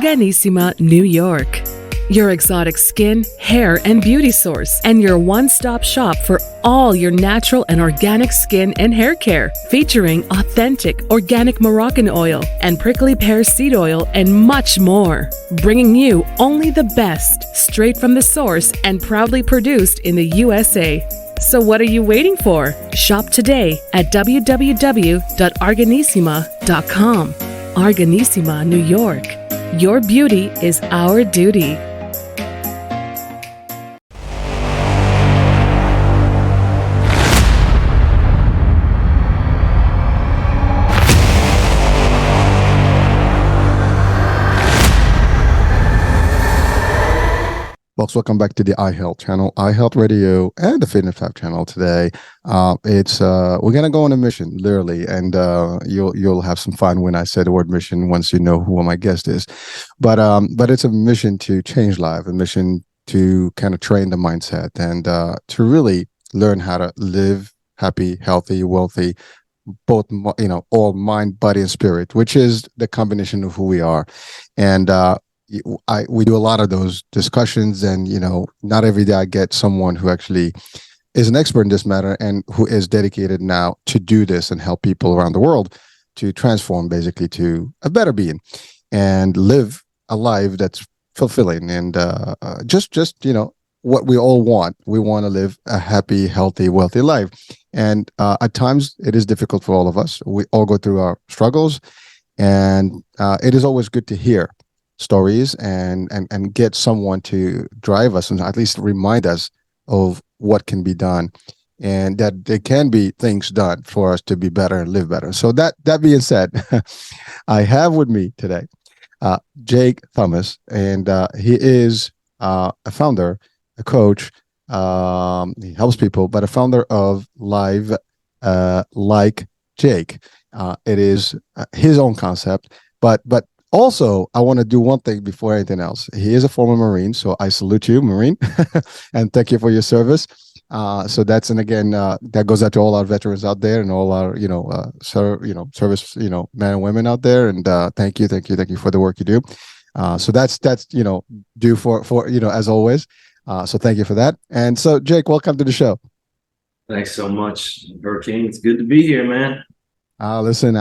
Arganissima, New York. Your exotic skin, hair, and beauty source, and your one-stop shop for all your natural and organic skin and hair care, featuring authentic organic Moroccan oil and prickly pear seed oil and much more. Bringing you only the best, straight from the source and proudly produced in the USA. So what are you waiting for? Shop today at www.arganissima.com. Arganissima, New York. Your beauty is our duty. Folks, welcome back to the iHealth channel, iHealth Radio, and the Fitness Lab channel. Today, we're gonna go on a mission, literally, and you'll have some fun when I say the word mission once you know who my guest is. But it's a mission to change life, a mission to kind of train the mindset, and to really learn how to live happy, healthy, wealthy, both all mind, body, and spirit, which is the combination of who we are, and we do a lot of those discussions, and not every day I get someone who actually is an expert in this matter and who is dedicated now to do this and help people around the world to transform basically to a better being and live a life that's fulfilling and just what we all want. We want to live a happy, healthy, wealthy life, and at times it is difficult for all of us. We all go through our struggles, and it is always good to hear stories and get someone to drive us and at least remind us of what can be done, and that there can be things done for us to be better and live better. So that being said, I have with me today Jake Thomas, and he is a founder, a coach. He helps people, but a founder of Live Like Jake. It is his own concept, but also, I want to do one thing before anything else. He is a former Marine, so I salute you, Marine, and thank you for your service. So that goes out to all our veterans out there and all our, service, men and women out there. And thank you for the work you do. So that's due for as always. So thank you for that. And so, Jake, welcome to the show. Thanks so much, Hurricane. It's good to be here, man. Listen,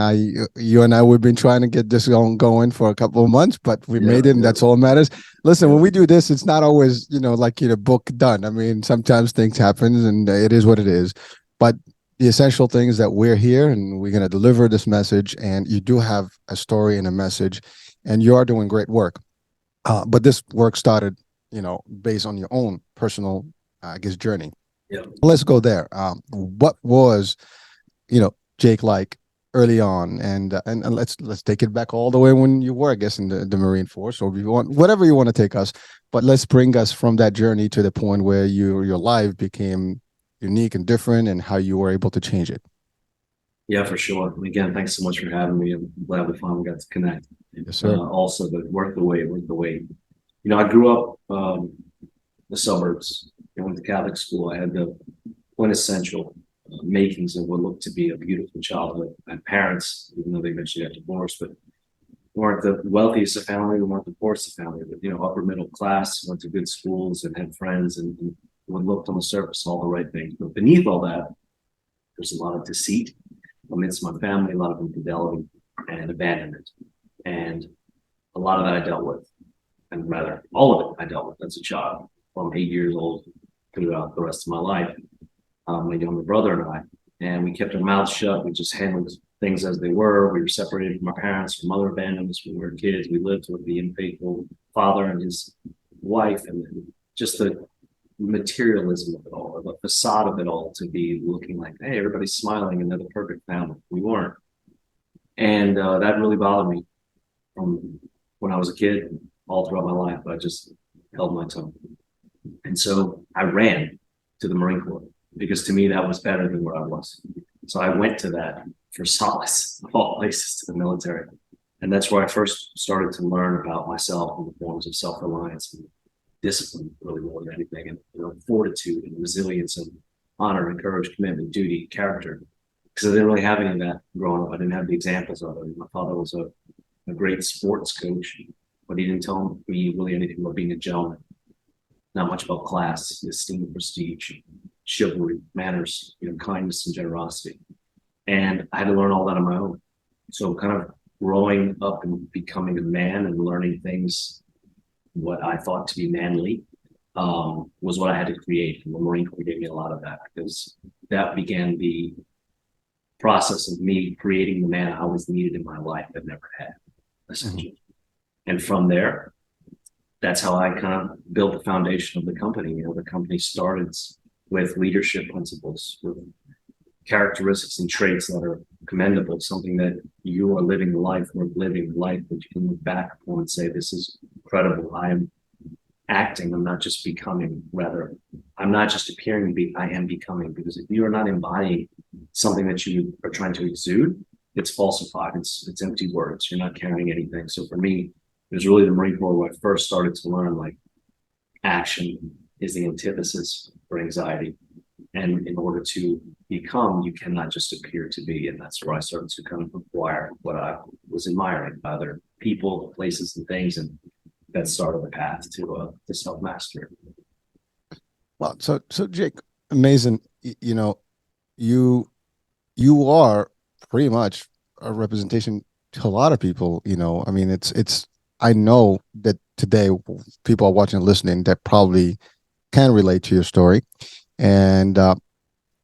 you and I, we've been trying to get this going for a couple of months, but we made it, and that's all that matters. Listen, when we do this, it's not always, book done. I mean, sometimes things happen, and it is what it is. But the essential thing is that we're here, and we're going to deliver this message, and you do have a story and a message, and you are doing great work. But this work started, based on your own personal, journey. Yeah. Let's go there. What was, Jake like early on, and let's take it back all the way when you were, I guess, in the Marine Force, or if you want, whatever you want to take us, but let's bring us from that journey to the point where your life became unique and different, and how you were able to change it. Yeah, for sure. And again, thanks so much for having me. I'm glad we finally got to connect. Yes, sir. Also, but work the wait. I grew up the suburbs. I went to Catholic school. I had the quintessential makings of what looked to be a beautiful childhood. I had parents, even though they eventually got divorced, but we weren't the wealthiest of family, we weren't the poorest of family, but upper middle class, went to good schools and had friends, and looked on the surface all the right things. But beneath all that, there's a lot of deceit amidst my family, a lot of infidelity and abandonment. And a lot of that I dealt with, and rather all of it I dealt with as a child from 8 years old throughout the rest of my life. My younger brother and we kept our mouths shut. We just handled things as they were. We were separated from our parents. Our mother abandoned us when we were kids. We lived with the unfaithful father and his wife, and just the materialism of it all, the facade of it all, to be looking like, hey, everybody's smiling and they're the perfect family. We weren't. And that really bothered me from when I was a kid all throughout my life. I just held my tongue. And so I ran to the Marine Corps, because to me that was better than where I was. So I went to that for solace, of all places, to the military. And that's where I first started to learn about myself and the forms of self-reliance and discipline, really more than anything, and fortitude and resilience and honor and courage, commitment, duty, character. Because I didn't really have any of that growing up. I didn't have the examples of it. My father was a great sports coach, but he didn't tell me really anything about being a gentleman. Not much about class, esteem, prestige, chivalry, manners, kindness and generosity. And I had to learn all that on my own. So kind of growing up and becoming a man and learning things, what I thought to be manly, was what I had to create. And the Marine Corps gave me a lot of that, because that began the process of me creating the man I always needed in my life but never had, essentially. Mm-hmm. And from there, that's how I kind of built the foundation of the company. The company started with leadership principles, with characteristics and traits that are commendable, something that you are living the life worth living, life that you can look back upon and say, this is credible. I am acting. I'm not just becoming, rather, I'm not just appearing to be, I am becoming. Because if you are not embodying something that you are trying to exude, it's falsified. It's empty words. You're not carrying anything. So for me, it was really the Marine Corps where I first started to learn, like, action is the antithesis for anxiety. And in order to become, you cannot just appear to be. And that's where I started to kind of acquire what I was admiring, other people, places, and things. And that started the path to self-mastery. Well, so Jake, amazing. You are pretty much a representation to a lot of people. I mean, it's. I know that today people are watching and listening that probably can relate to your story, and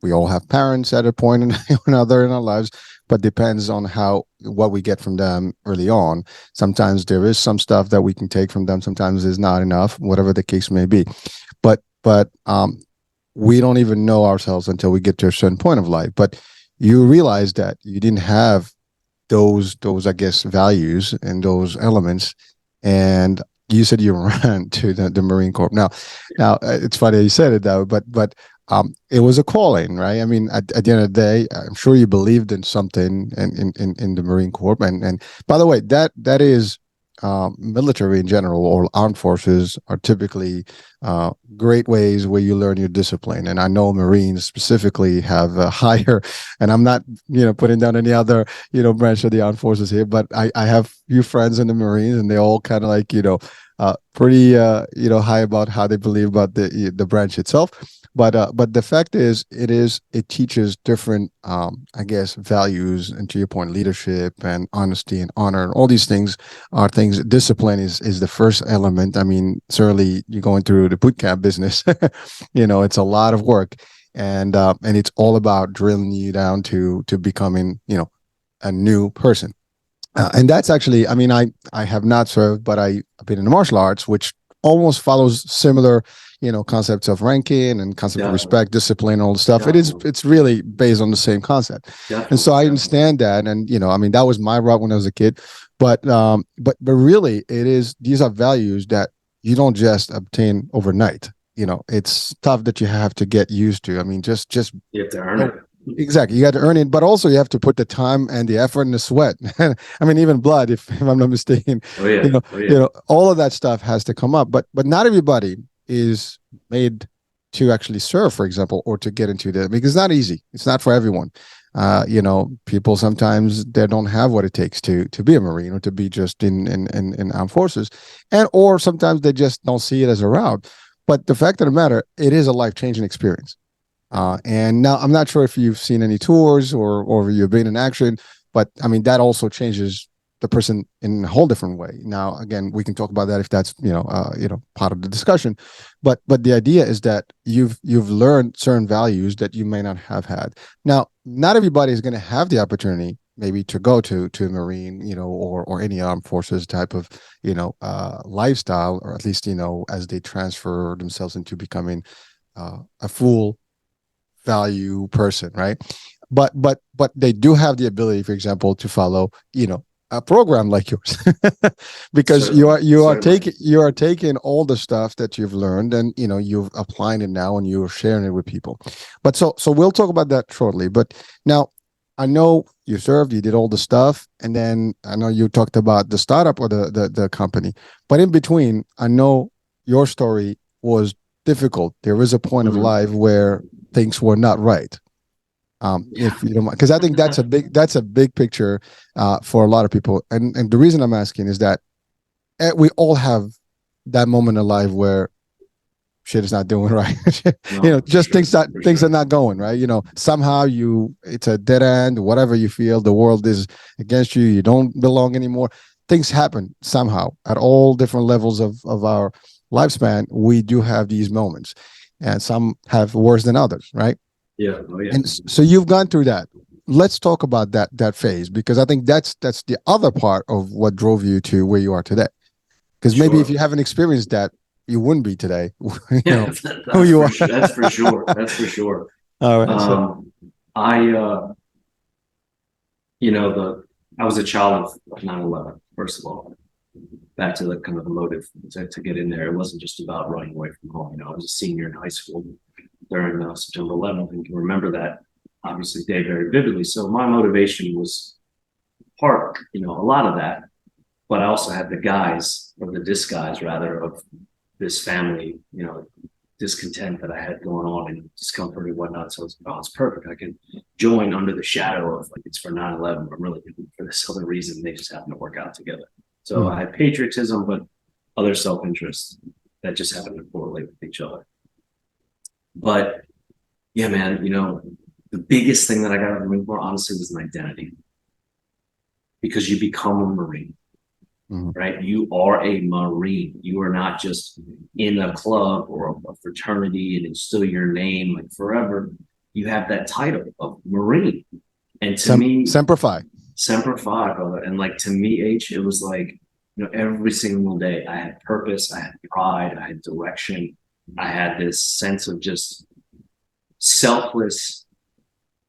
we all have parents at a point or another in our lives, but depends on what we get from them early on. Sometimes there is some stuff that we can take from them. Sometimes there's not enough, whatever the case may be. But we don't even know ourselves until we get to a certain point of life. But you realize that you didn't have those I guess values and those elements, and you said you ran to the Marine Corps. Now it's funny you said it though, but it was a calling, right? I mean, at the end of the day, I'm sure you believed in something in the Marine Corps. And by the way, that is military in general, or armed forces, are typically great ways where you learn your discipline. And I know Marines specifically have a higher, and I'm not putting down any other branch of the armed forces here, but I have few friends in the Marines, and they all kind of like pretty high about how they believe about the branch itself. But the fact is, it teaches different, I guess, values, and to your point, leadership and honesty and honor, and all these things are things. Discipline is the first element. I mean, certainly you're going through the boot camp business, it's a lot of work, and it's all about drilling you down to becoming, a new person. And that's actually, I mean, I have not served, but I've been in the martial arts, which almost follows similar concepts of ranking and concept of respect, discipline, all the stuff. It's really based on the same concept. And so I understand that. And, I mean, that was my route when I was a kid, but really these are values that you don't just obtain overnight. It's stuff that you have to get used to. I mean, just you have to earn it. Exactly. You got to earn it, but also you have to put the time and the effort and the sweat. I mean, even blood, if I'm not mistaken. All of that stuff has to come up, but not everybody is made to actually serve, for example, or to get into because it's not easy. It's not for everyone. People sometimes they don't have what it takes to be a Marine or to be just in armed forces, or sometimes they just don't see it as a route. But the fact of the matter, it is a life-changing experience. And now I'm not sure if you've seen any tours or you've been in action, but I mean, that also changes the person in a whole different way. Now, again, we can talk about that if that's, part of the discussion, but the idea is that you've learned certain values that you may not have had. Now, not everybody is going to have the opportunity maybe to go to a Marine, or any armed forces type of, lifestyle, or at least, as they transfer themselves into becoming a full value person, right? But they do have the ability, for example, to follow, a program like yours, because you are taking all the stuff that you've learned, and you're applying it now, and you're sharing it with people. But so we'll talk about that shortly. But now, I know you served, you did all the stuff, and then I know you talked about the startup or the company. But in between, I know your story was difficult. There was a point of life where things were not right. If you don't mind, because I think that's a big picture for a lot of people. And the reason I'm asking is that we all have that moment in life where shit is not doing right. No, for just sure, things are not going right. Somehow it's a dead end. Whatever you feel, the world is against you. You don't belong anymore. Things happen somehow at all different levels of our lifespan. We do have these moments, and some have worse than others, right? Yeah. Oh yeah. And so you've gone through that. Let's talk about that phase, because I think that's the other part of what drove you to where you are today. Because maybe if Sure. you haven't experienced that, you wouldn't be today. Yeah, Who that's you for are. sure. That's for sure. That's for sure. All right. So Um, I, I was a child of 9/11. First of all, back to the kind of the motive to get in there. It wasn't just about running away from home. I was a senior in high school during September 11th, and can remember that obviously day very vividly. So my motivation was a lot of that, but I also had the guise, or the disguise rather, of this family, discontent that I had going on and discomfort and whatnot. So it's perfect. I can join under the shadow of, like, it's for 9/11, but really for this other reason. They just happen to work out together. So I had patriotism, but other self-interest that just happened to correlate with each other. But yeah, man, the biggest thing that I got to remove more honestly was an identity, because you become a Marine. Right? You are a Marine. You are not just in a club or a fraternity and it's still your name like forever. You have that title of Marine. And to me, Semper Fi. Semper Fi, brother. And like to me, it was like, every single day I had purpose, I had pride, I had direction, I had this sense of just selfless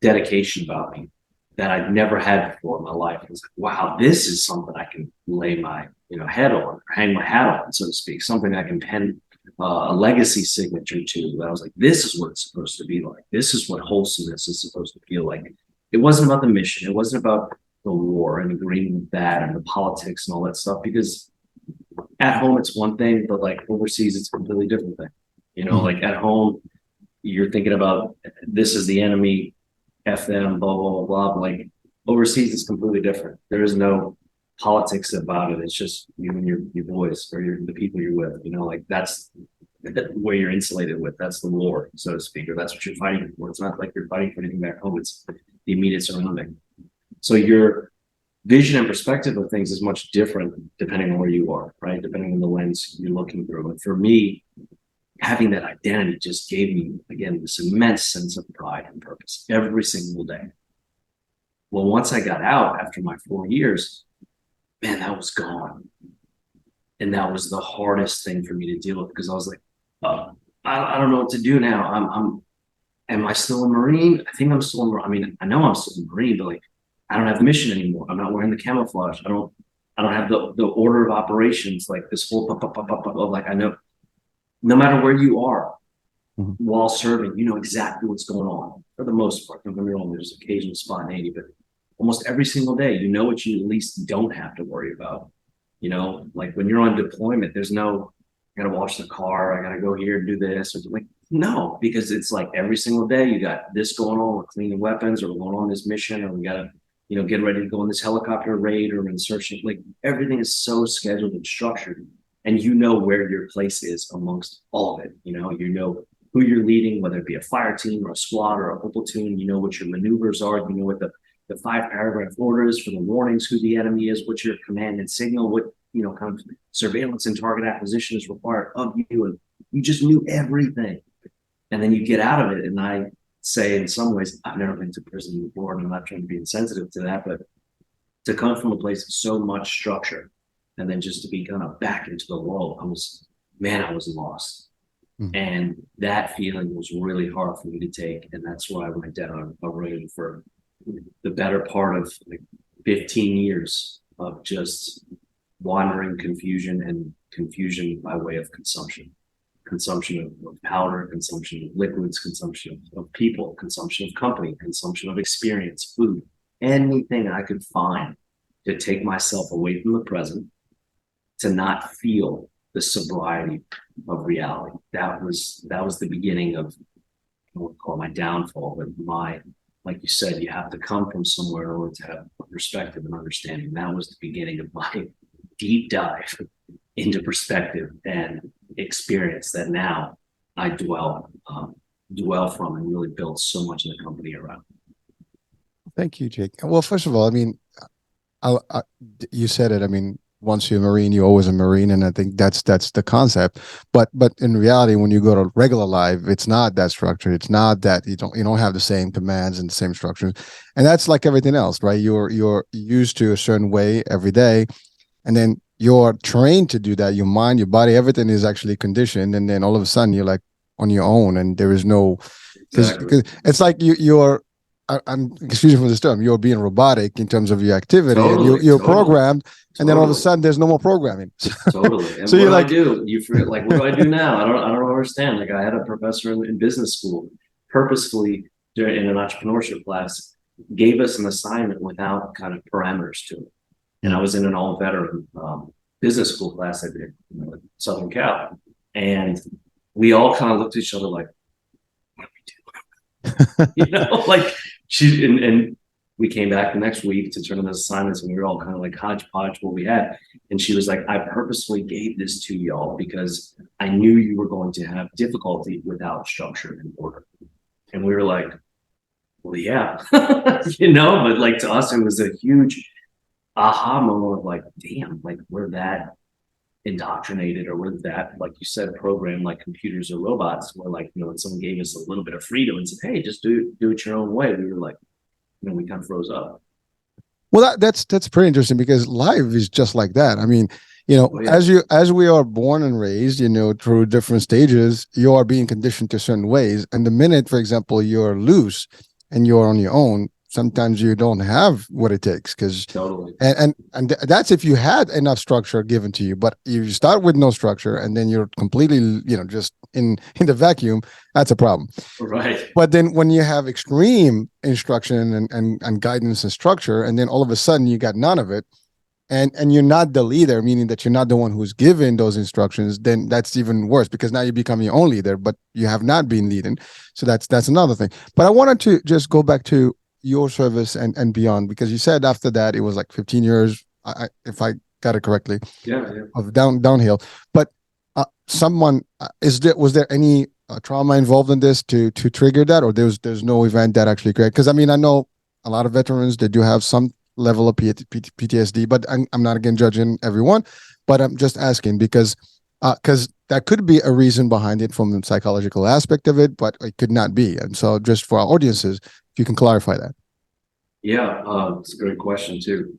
dedication about me that I'd never had before in my life. It was like, wow, this is something I can lay my head on, or hang my hat on, so to speak. Something I can pen a legacy signature to. That I was like, this is what it's supposed to be like. This is what wholesomeness is supposed to feel like. It wasn't about the mission. It wasn't about the war and agreeing with that and the politics and all that stuff. Because at home it's one thing, but like overseas it's a completely different thing. Like at home you're thinking about, this is the enemy, F them, blah, blah, blah, blah. But like overseas, it's completely different. There is no politics about it. It's just you and your boys, or the people you're with. Like that's where you're insulated with. That's the war, so to speak, or that's what you're fighting for. It's not like you're fighting for anything back home. It's the immediate surrounding. So your vision and perspective of things is much different depending on where you are, right? Depending on the lens you're looking through. And for me, having that identity just gave me, again, this immense sense of pride and purpose every single day. Well, once I got out after my 4 years, man, that was gone. And that was the hardest thing for me to deal with, because I was like, I don't know what to do now. Am I still a Marine? I think I'm still a Marine. I mean, I know I'm still a Marine, but like, I don't have the mission anymore. I'm not wearing the camouflage. I don't have the order of operations, like this whole like, I know no matter where you are while serving, you know exactly what's going on for the most part. Don't get me wrong, there's occasional spontaneity, but almost every single day, you know what you at least don't have to worry about. Like when you're on deployment, there's no, I gotta wash the car, I gotta go here and do this, or like, no, because it's like every single day you got this going on, we're cleaning weapons, or we're going on this mission, or we gotta, get ready to go on this helicopter raid or insertion. Like everything is so scheduled and structured, and where your place is amongst all of it. You know who you're leading, whether it be a fire team or a squad or a platoon. You know what your maneuvers are. You know what the 5-paragraph orders for the warnings, who the enemy is, what's your command and signal, what kind of surveillance and target acquisition is required of you, and you just knew everything. And then you get out of it, and I say, in some ways, I've never been to prison before, and I'm not trying to be insensitive to that, but to come from a place of so much structure, and then just to be kind of back into the world, I was lost. And that feeling was really hard for me to take. And that's why I went down a road for the better part of like 15 years of just wandering confusion by way of consumption of powder, consumption of liquids, consumption of people, consumption of company, consumption of experience, food, anything I could find to take myself away from the present, to not feel the sobriety of reality. That was the beginning of, I won't call it my downfall, but like you said, you have to come from somewhere in order to have perspective and understanding. That was the beginning of my deep dive into perspective and experience that now I dwell from and really build so much of the company around. Thank you, Jake. Well, first of all, I mean, you said it. I mean, once you're a Marine, you're always a Marine, and I think that's the concept. But in reality, when you go to regular life, it's not that structured. It's not that you don't have the same commands and the same structures, and that's like everything else, right? You're used to a certain way every day, and then you're trained to do that. Your mind, your body, everything is actually conditioned, and then all of a sudden you're like on your own, and there is no because it's like you're. I'm excuse me for this term. You're being robotic in terms of your activity, and you're programmed, and then all of a sudden there's no more programming. Totally. And so what you're do like, I do? You forget, like, what do I do now? I don't understand. Like, I had a professor in business school purposefully in an entrepreneurship class gave us an assignment without kind of parameters to it. And I was in an all veteran business school class at Southern Cal, and we all kind of looked at each other like, what do we do? Like and we came back the next week to turn in the assignments, and we were all kind of like hodgepodge what we had. And she was like, I purposefully gave this to y'all because I knew you were going to have difficulty without structure and order. And we were like, well, yeah, but like to us, it was a huge aha moment of like, damn, like we're that indoctrinated, or we're that, like you said, programmed like computers or robots, where like, when someone gave us a little bit of freedom and said, hey, just do it your own way, we were like, we kind of froze up. Well, that's pretty interesting, because life is just like that. I mean, as we are born and raised, through different stages, you are being conditioned to certain ways. And the minute, for example, you're loose and you're on your own, sometimes you don't have what it takes, because totally. And that's if you had enough structure given to you. But you start with no structure, and then you're completely, just in the vacuum. That's a problem, right? But then when you have extreme instruction and guidance and structure, and then all of a sudden you got none of it, and you're not the leader, meaning that you're not the one who's given those instructions, then that's even worse, because now you become your own leader, but you have not been leading. So that's another thing. But I wanted to just go back to your service and beyond, because you said after that it was like 15 years, if I got it correctly, of downhill. But was there any trauma involved in this to trigger that, or there's no event that actually created? Because I mean, I know a lot of veterans, they do have some level of PTSD, but I'm not again judging everyone, but I'm just asking because that could be a reason behind it from the psychological aspect of it, but it could not be. And so just for our audiences, if you can clarify that. Yeah, it's a great question too.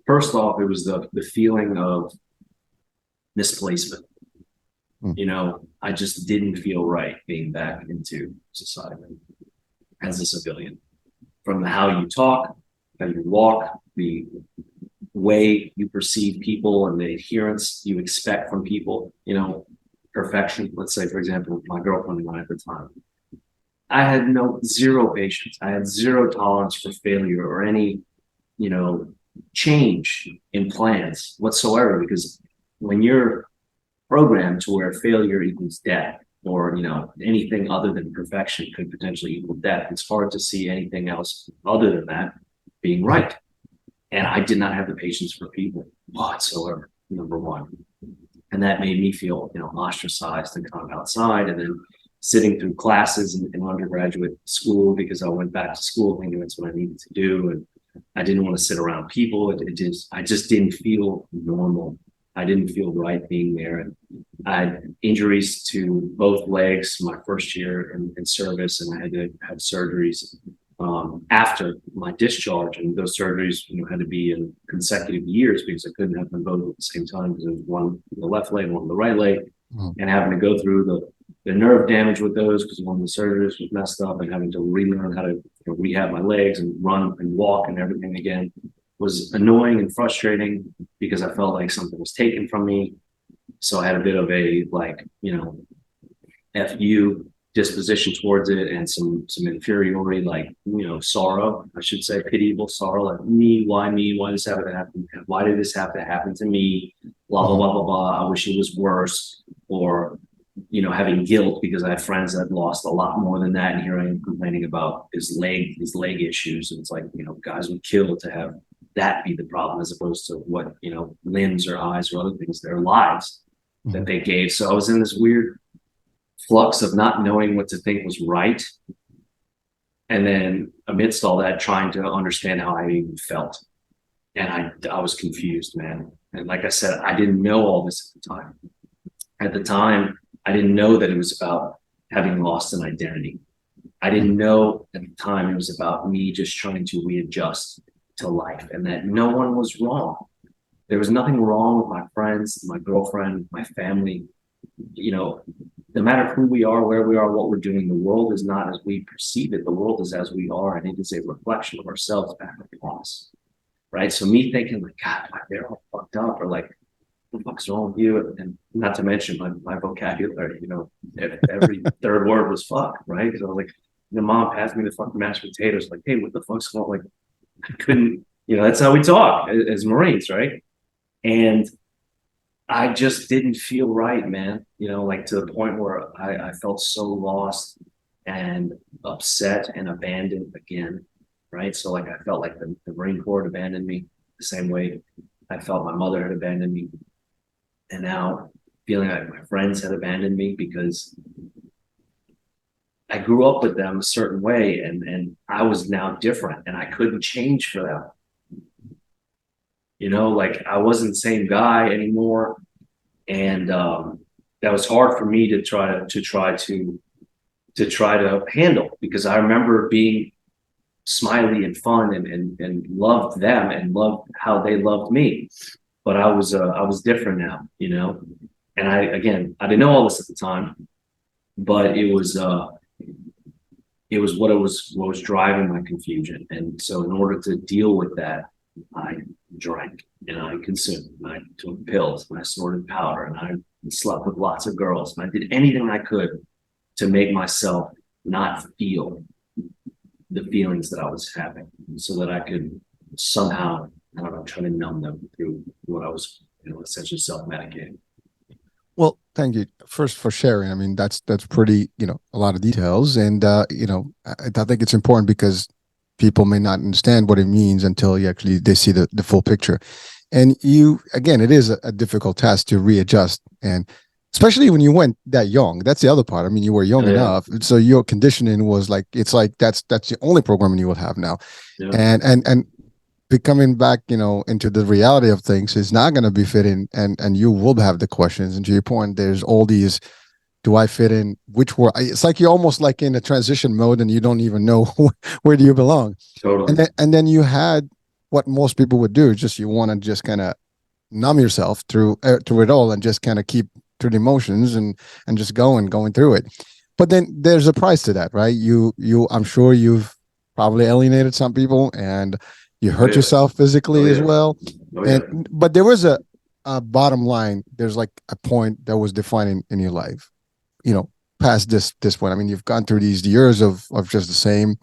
First off, it was the feeling of misplacement. I just didn't feel right being back into society as a civilian. From how you talk, how you walk, the way you perceive people, and the adherence you expect from people, perfection. Let's say, for example, my girlfriend and I at the time, I had zero patience. I had zero tolerance for failure or any, change in plans whatsoever, because when you're programmed to where failure equals death, or, anything other than perfection could potentially equal death, it's hard to see anything else other than that being right. And I did not have the patience for people whatsoever, number one. And that made me feel, ostracized and kind of outside. And then sitting through classes in undergraduate school, because I went back to school thinking that's what I needed to do. And I didn't want to sit around people. I just didn't feel normal. I didn't feel right being there. And I had injuries to both legs my first year in service, and I had to have surgeries after my discharge, and those surgeries had to be in consecutive years, because I couldn't have them both at the same time, because there was one on the left leg, one on the right leg, and having to go through the nerve damage with those, because one of the surgeries was messed up, and having to relearn how to rehab my legs and run and walk and everything again was annoying and frustrating, because I felt like something was taken from me. So I had a bit of a FU disposition towards it, and some inferiority, sorrow, I should say, pitiable sorrow, like why me, why this happened to happen, why did this have to happen to me, blah blah blah blah blah, I wish it was worse, or having guilt because I had friends that lost a lot more than that, and here I am complaining about his leg issues. And it's like, guys would kill to have that be the problem as opposed to what, limbs or eyes or other things, their lives that they gave. So I was in this weird flux of not knowing what to think was right. And then amidst all that, trying to understand how I even felt. And I was confused, man. And like I said, I didn't know all this at the time. At the time, I didn't know that it was about having lost an identity. I didn't know at the time it was about me just trying to readjust to life, and that no one was wrong. There was nothing wrong with my friends, my girlfriend, my family. No matter who we are, where we are, what we're doing, the world is not as we perceive it. The world is as we are, and it is a reflection of ourselves back upon us. Right? So me thinking like, God, they're all fucked up, or like, what the fuck's wrong with you? And not to mention my vocabulary, every third word was fuck, right? Because I was like, the mom passed me the fucking mashed potatoes, like, hey, what the fuck's going on? Like, I couldn't, that's how we talk as Marines, right? And I just didn't feel right, man. Like to the point where I felt so lost and upset and abandoned again, right? So like I felt like the Marine Corps had abandoned me the same way I felt my mother had abandoned me. And now feeling like my friends had abandoned me because I grew up with them a certain way, and I was now different and I couldn't change for them. Like I wasn't the same guy anymore. And that was hard for me to try to handle, because I remember being smiley and fun and loved them and loved how they loved me. But I was different now, and I didn't know all this at the time, but it was what was driving my confusion. And so in order to deal with that, I drank and I consumed, and I took pills and I snorted powder and I slept with lots of girls, and I did anything I could to make myself not feel the feelings that I was having, so that I could somehow, I don't know, try to numb them through what I was, essentially self-medicating. Well, thank you first for sharing. I mean, that's pretty, a lot of details. And, I think it's important because people may not understand what it means until they see the full picture. And again, it is a difficult task to readjust. And especially when you went that young, that's the other part. I mean, you were young enough. So your conditioning was like, it's like, that's the only programming you will have now. Yeah. And becoming back, into the reality of things is not going to be fitting, and you will have the questions. And to your point, there's all these, do I fit in? Which world? It's like you're almost like in a transition mode, and you don't even know where do you belong. Totally. And then you had what most people would do, just you want to just kind of numb yourself through it all, and just kind of keep through the emotions and just going through it. But then there's a price to that, right? I'm sure you've probably alienated some people, and you hurt yourself physically as well. But there was a bottom line. There's like a point that was defining in your life, past this point. I mean, you've gone through these years of just the same,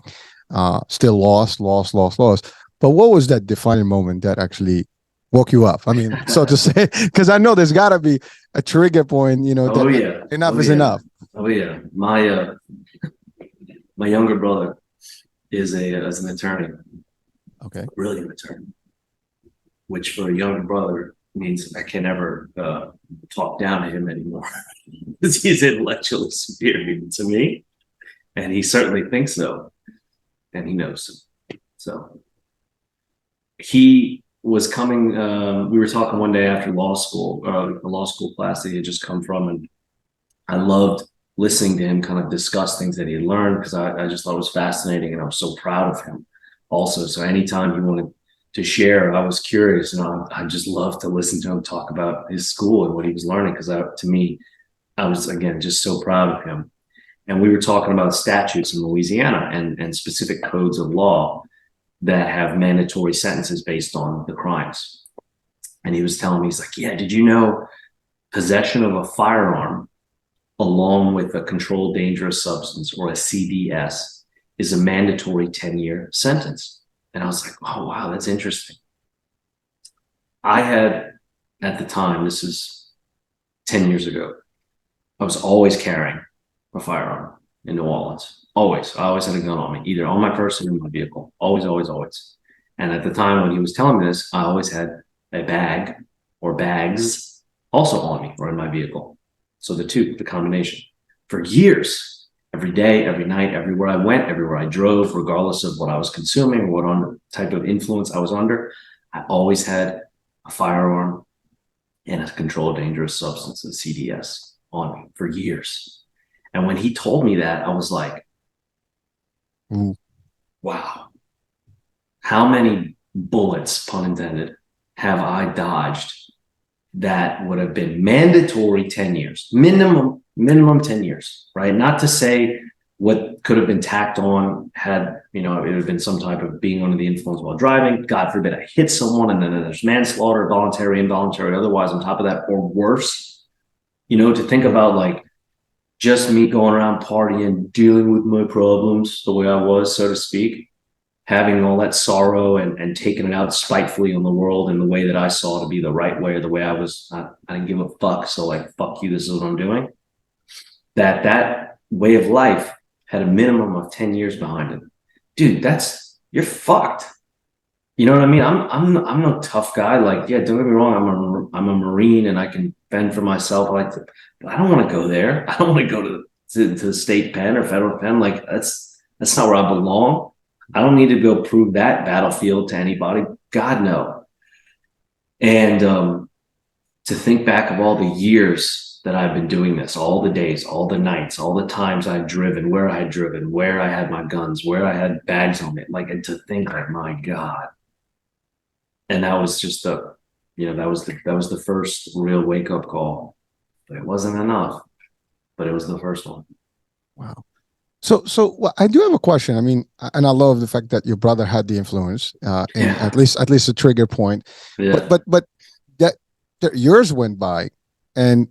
still lost. But what was that defining moment that actually woke you up? I mean, so to say, because I know there's got to be a trigger point, enough is enough. Oh yeah. My younger brother is an attorney. Okay. Brilliant attorney, which for a younger brother means I can never talk down to him anymore, because he's intellectually superior to me, and he certainly thinks so, and he knows. So he was coming. We were talking one day after law school, the law school class that he had just come from, and I loved listening to him kind of discuss things that he had learned, because I just thought it was fascinating, and I was so proud of him also. So anytime he wanted to share, I was curious, and I just loved to listen to him talk about his school and what he was learning, because to me, I was, again, just so proud of him. And we were talking about statutes in Louisiana and specific codes of law that have mandatory sentences based on the crimes. And he was telling me, he's like, yeah, did you know possession of a firearm along with a controlled dangerous substance, or a CDS, is a mandatory 10-year sentence? And I was like, oh, wow, that's interesting. I had, at the time, this is 10 years ago, I was always carrying a firearm in New Orleans. Always. I always had a gun on me, either on my person or in my vehicle. Always, always, always. And at the time when he was telling me this, I always had a bag or bags also on me or in my vehicle. So the combination for years, every day, every night, everywhere I went, everywhere I drove, regardless of what I was consuming, what type of influence I was under, I always had a firearm and a controlled dangerous substance, a CDS, on me for years. And when he told me that, I was like, wow, how many bullets, pun intended, have I dodged that would have been mandatory 10 years, minimum 10 years, right? Not to say what could have been tacked on had, it would have been some type of being under the influence while driving. God forbid I hit someone and then there's manslaughter, voluntary, involuntary, otherwise on top of that, or worse, to think about like just me going around partying, dealing with my problems the way I was, so to speak, having all that sorrow and taking it out spitefully on the world in the way that I saw to be the right way, or the way I didn't give a fuck. So like, fuck you, this is what I'm doing. That way of life had a minimum of 10 years behind it. Dude, you're fucked. You know what I mean? I'm no tough guy. Like, yeah, don't get me wrong. I'm a Marine and I can fend for myself. But I don't want to go there. I don't want to go to the state pen or federal pen. Like that's not where I belong. I don't need to go prove that battlefield to anybody. God, no. And to think back of all the years that I've been doing this, all the days, all the nights, all the times I've driven, where I had my guns, where I had bags on it, and to think like, my God. And that was just that was the first real wake up call. But it wasn't enough, but it was the first one. Wow. So I do have a question. I mean, and I love the fact that your brother had the influence, and at least a trigger point. Yeah. But that yours went by, and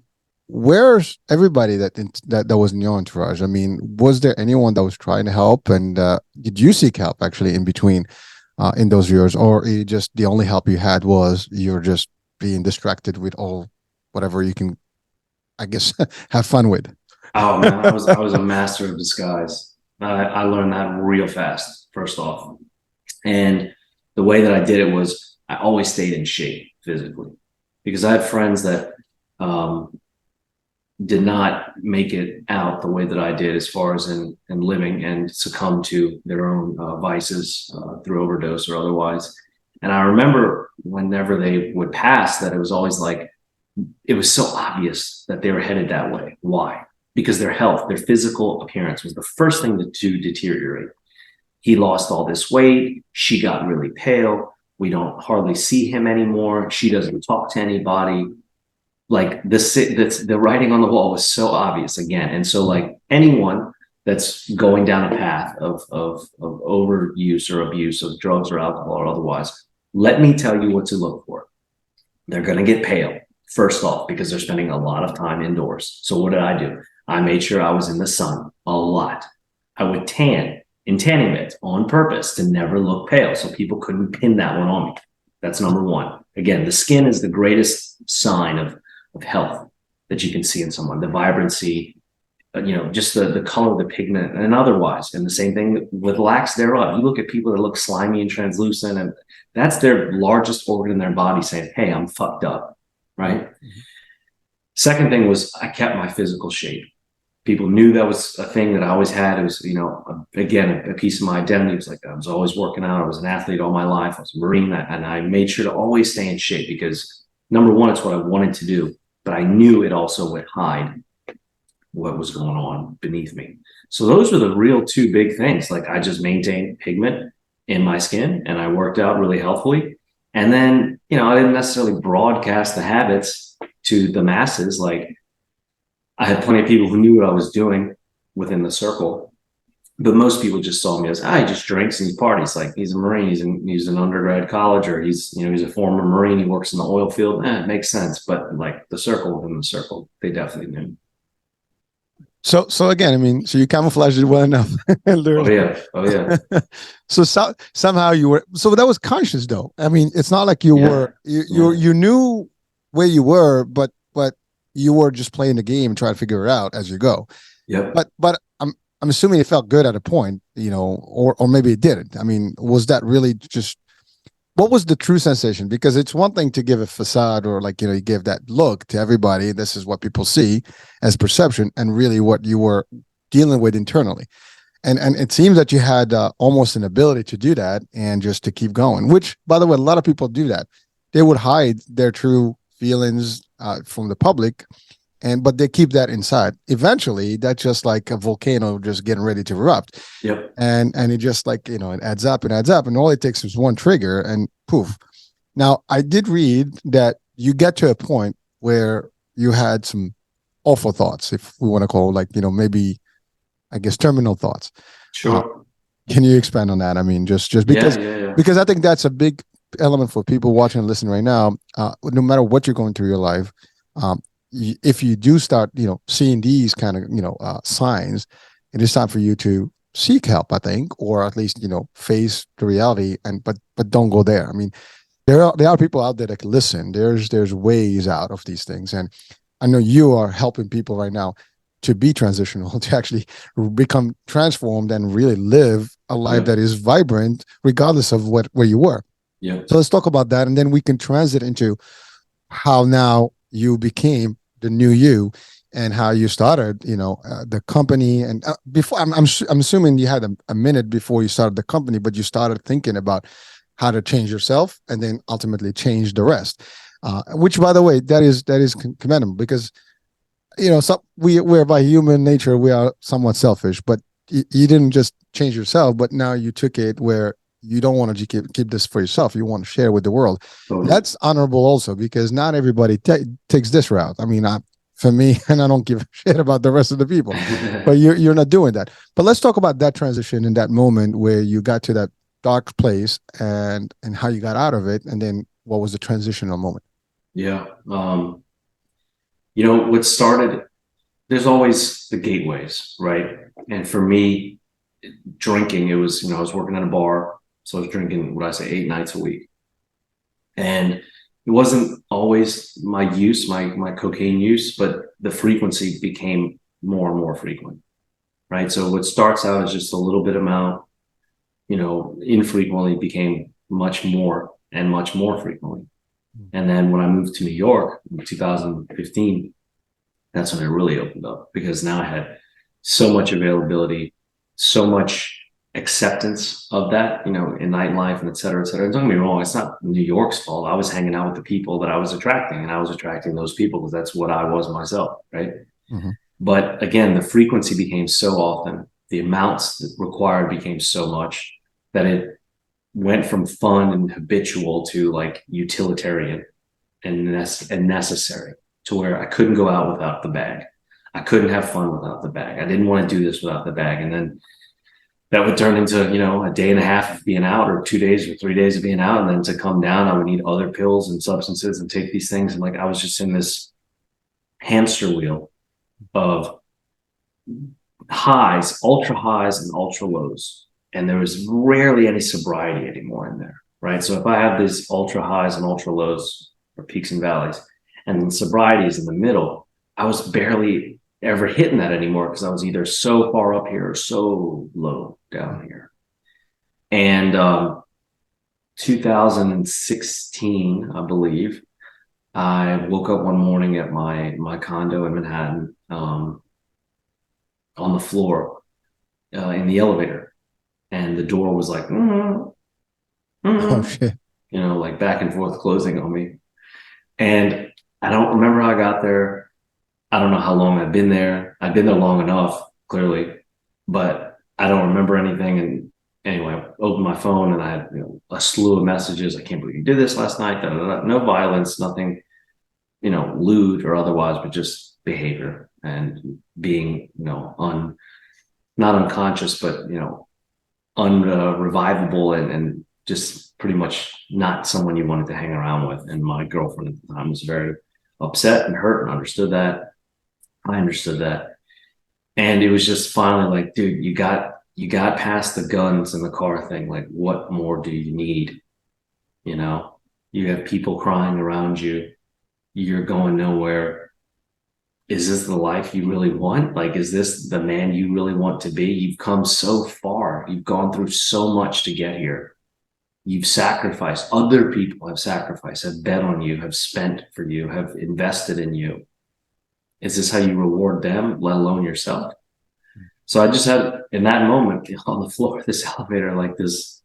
where's everybody that was in your entourage? I mean, was there anyone that was trying to help, and did you seek help actually in between, in those years, or just the only help you had was you're just being distracted with all whatever you can, I guess, have fun with? Oh man, I was a master of disguise. I learned that real fast, first off. And the way that I did it was I always stayed in shape physically, because I had friends that did not make it out the way that I did as far as in living, and succumb to their own vices through overdose or otherwise. And I remember whenever they would pass that it was always like, it was so obvious that they were headed that way. Why? Because their health, their physical appearance was the first thing to deteriorate. He lost all this weight. She got really pale. We don't hardly see him anymore. She doesn't talk to anybody. Like the writing on the wall was so obvious again. And so like anyone that's going down a path of overuse or abuse of drugs or alcohol or otherwise, let me tell you what to look for. They're going to get pale, first off, because they're spending a lot of time indoors. So what did I do? I made sure I was in the sun a lot. I would tan in tanning beds on purpose to never look pale, so people couldn't pin that one on me. That's number one. Again, the skin is the greatest sign of health that you can see in someone. The vibrancy, just the color of the pigment and otherwise. And the same thing with lacks thereof. You look at people that look slimy and translucent, and that's their largest organ in their body saying, hey, I'm fucked up, right? Mm-hmm. Second thing was I kept my physical shape. People knew that was a thing that I always had. It was, again, a piece of my identity. It was like I was always working out. I was an athlete all my life. I was a Marine, and I made sure to always stay in shape because, number one, it's what I wanted to do, but I knew it also would hide what was going on beneath me. So those were the real two big things. Like I just maintained pigment in my skin, and I worked out really healthfully. And then, I didn't necessarily broadcast the habits to the masses. Like I had plenty of people who knew what I was doing within the circle, but most people just saw me as, he just drinks and he parties. Like he's a Marine, he's an undergrad college, or he's a former Marine, he works in the oil field. It makes sense. But like the circle within the circle, they definitely knew. So again, I mean, so you camouflaged it well enough. Oh yeah. So somehow you were, so that was conscious though. I mean, it's not like you knew where you were, but you were just playing the game and trying to figure it out as you go. Yeah. But I'm assuming it felt good at a point, or maybe it didn't. I mean, was that really just what was the true sensation? Because it's one thing to give a facade or like, you give that look to everybody. This is what people see as perception and really what you were dealing with internally. And it seems that you had almost an ability to do that and just to keep going, which, by the way, a lot of people do that. They would hide their true feelings from the public, but they keep that inside. Eventually, that's just like a volcano just getting ready to erupt. Yep. And it just like, it adds up and adds up. And all it takes is one trigger and poof. Now, I did read that you get to a point where you had some awful thoughts, if we want to call like, maybe, I guess, terminal thoughts. Sure. Can you expand on that? I mean, just because, because I think that's a big element for people watching and listening right now. No matter what you're going through your life, if you do start, seeing these kind of, signs, it is time for you to seek help, I think, or at least, face the reality but don't go there. I mean, there are people out there that can listen. There's ways out of these things. And I know you are helping people right now to be transitional, to actually become transformed and really live a life that is vibrant, regardless of where you were. Yeah. So let's talk about that. And then we can transit into how now you became the new you and how you started, the company. And before, I'm assuming you had a minute before you started the company, but you started thinking about how to change yourself and then ultimately change the rest. Which, by the way, that is commendable because, we're by human nature, we are somewhat selfish, but you didn't just change yourself, but now you took it where you don't want to keep this for yourself. You want to share with the world. Totally. That's honorable also because not everybody takes this route. I mean, for me, and I don't give a shit about the rest of the people, but you're not doing that. But let's talk about that transition in that moment where you got to that dark place and how you got out of it. And then what was the transitional moment? Yeah. What started, there's always the gateways, right? And for me, drinking, it was, I was working at a bar. So I was drinking, 8 nights a week. And it wasn't always my use, my cocaine use, but the frequency became more and more frequent, right? So what starts out as just a little bit amount, infrequently became much more and much more frequently. And then when I moved to New York in 2015, that's when it really opened up because now I had so much availability, so much acceptance of that, in nightlife and et cetera, et cetera. And don't get me wrong, it's not New York's fault. I was hanging out with the people that I was attracting and I was attracting those people because that's what I was myself, right? Mm-hmm. But again, the frequency became so often, the amounts that required became so much that it went from fun and habitual to like utilitarian and necessary to where I couldn't go out without the bag. I couldn't have fun without the bag. I didn't want to do this without the bag. And then that would turn into, a day and a half of being out or 2 days or 3 days of being out. And then to come down, I would need other pills and substances and take these things. And like, I was just in this hamster wheel of highs, ultra highs and ultra lows. And there was rarely any sobriety anymore in there, right? So if I have these ultra highs and ultra lows or peaks and valleys and sobriety is in the middle, I was barely ever hitting that anymore because I was either so far up here or so low down here. And 2016, I believe, I woke up one morning at my condo in Manhattan on the floor in the elevator. And the door was like, oh shit, like back and forth closing on me. And I don't remember how I got there. I don't know how long I've been there. I've been there long enough, clearly, but I don't remember anything. And anyway, I opened my phone and I had a slew of messages. I can't believe you did this last night. Da, da, da. No violence, nothing, lewd or otherwise, but just behavior and being, not unconscious, but, unrevivable and just pretty much not someone you wanted to hang around with. And my girlfriend at the time was very upset and hurt and understood that. I understood that. And it was just finally like, dude, you got past the guns and the car thing. Like, what more do you need? You have people crying around you. You're going nowhere. Is this the life you really want? Like, is this the man you really want to be? You've come so far. You've gone through so much to get here. You've sacrificed, other people have sacrificed, have bet on you, have spent for you, have invested in you. Is this how you reward them, let alone yourself? So I just had, in that moment on the floor of this elevator, like this,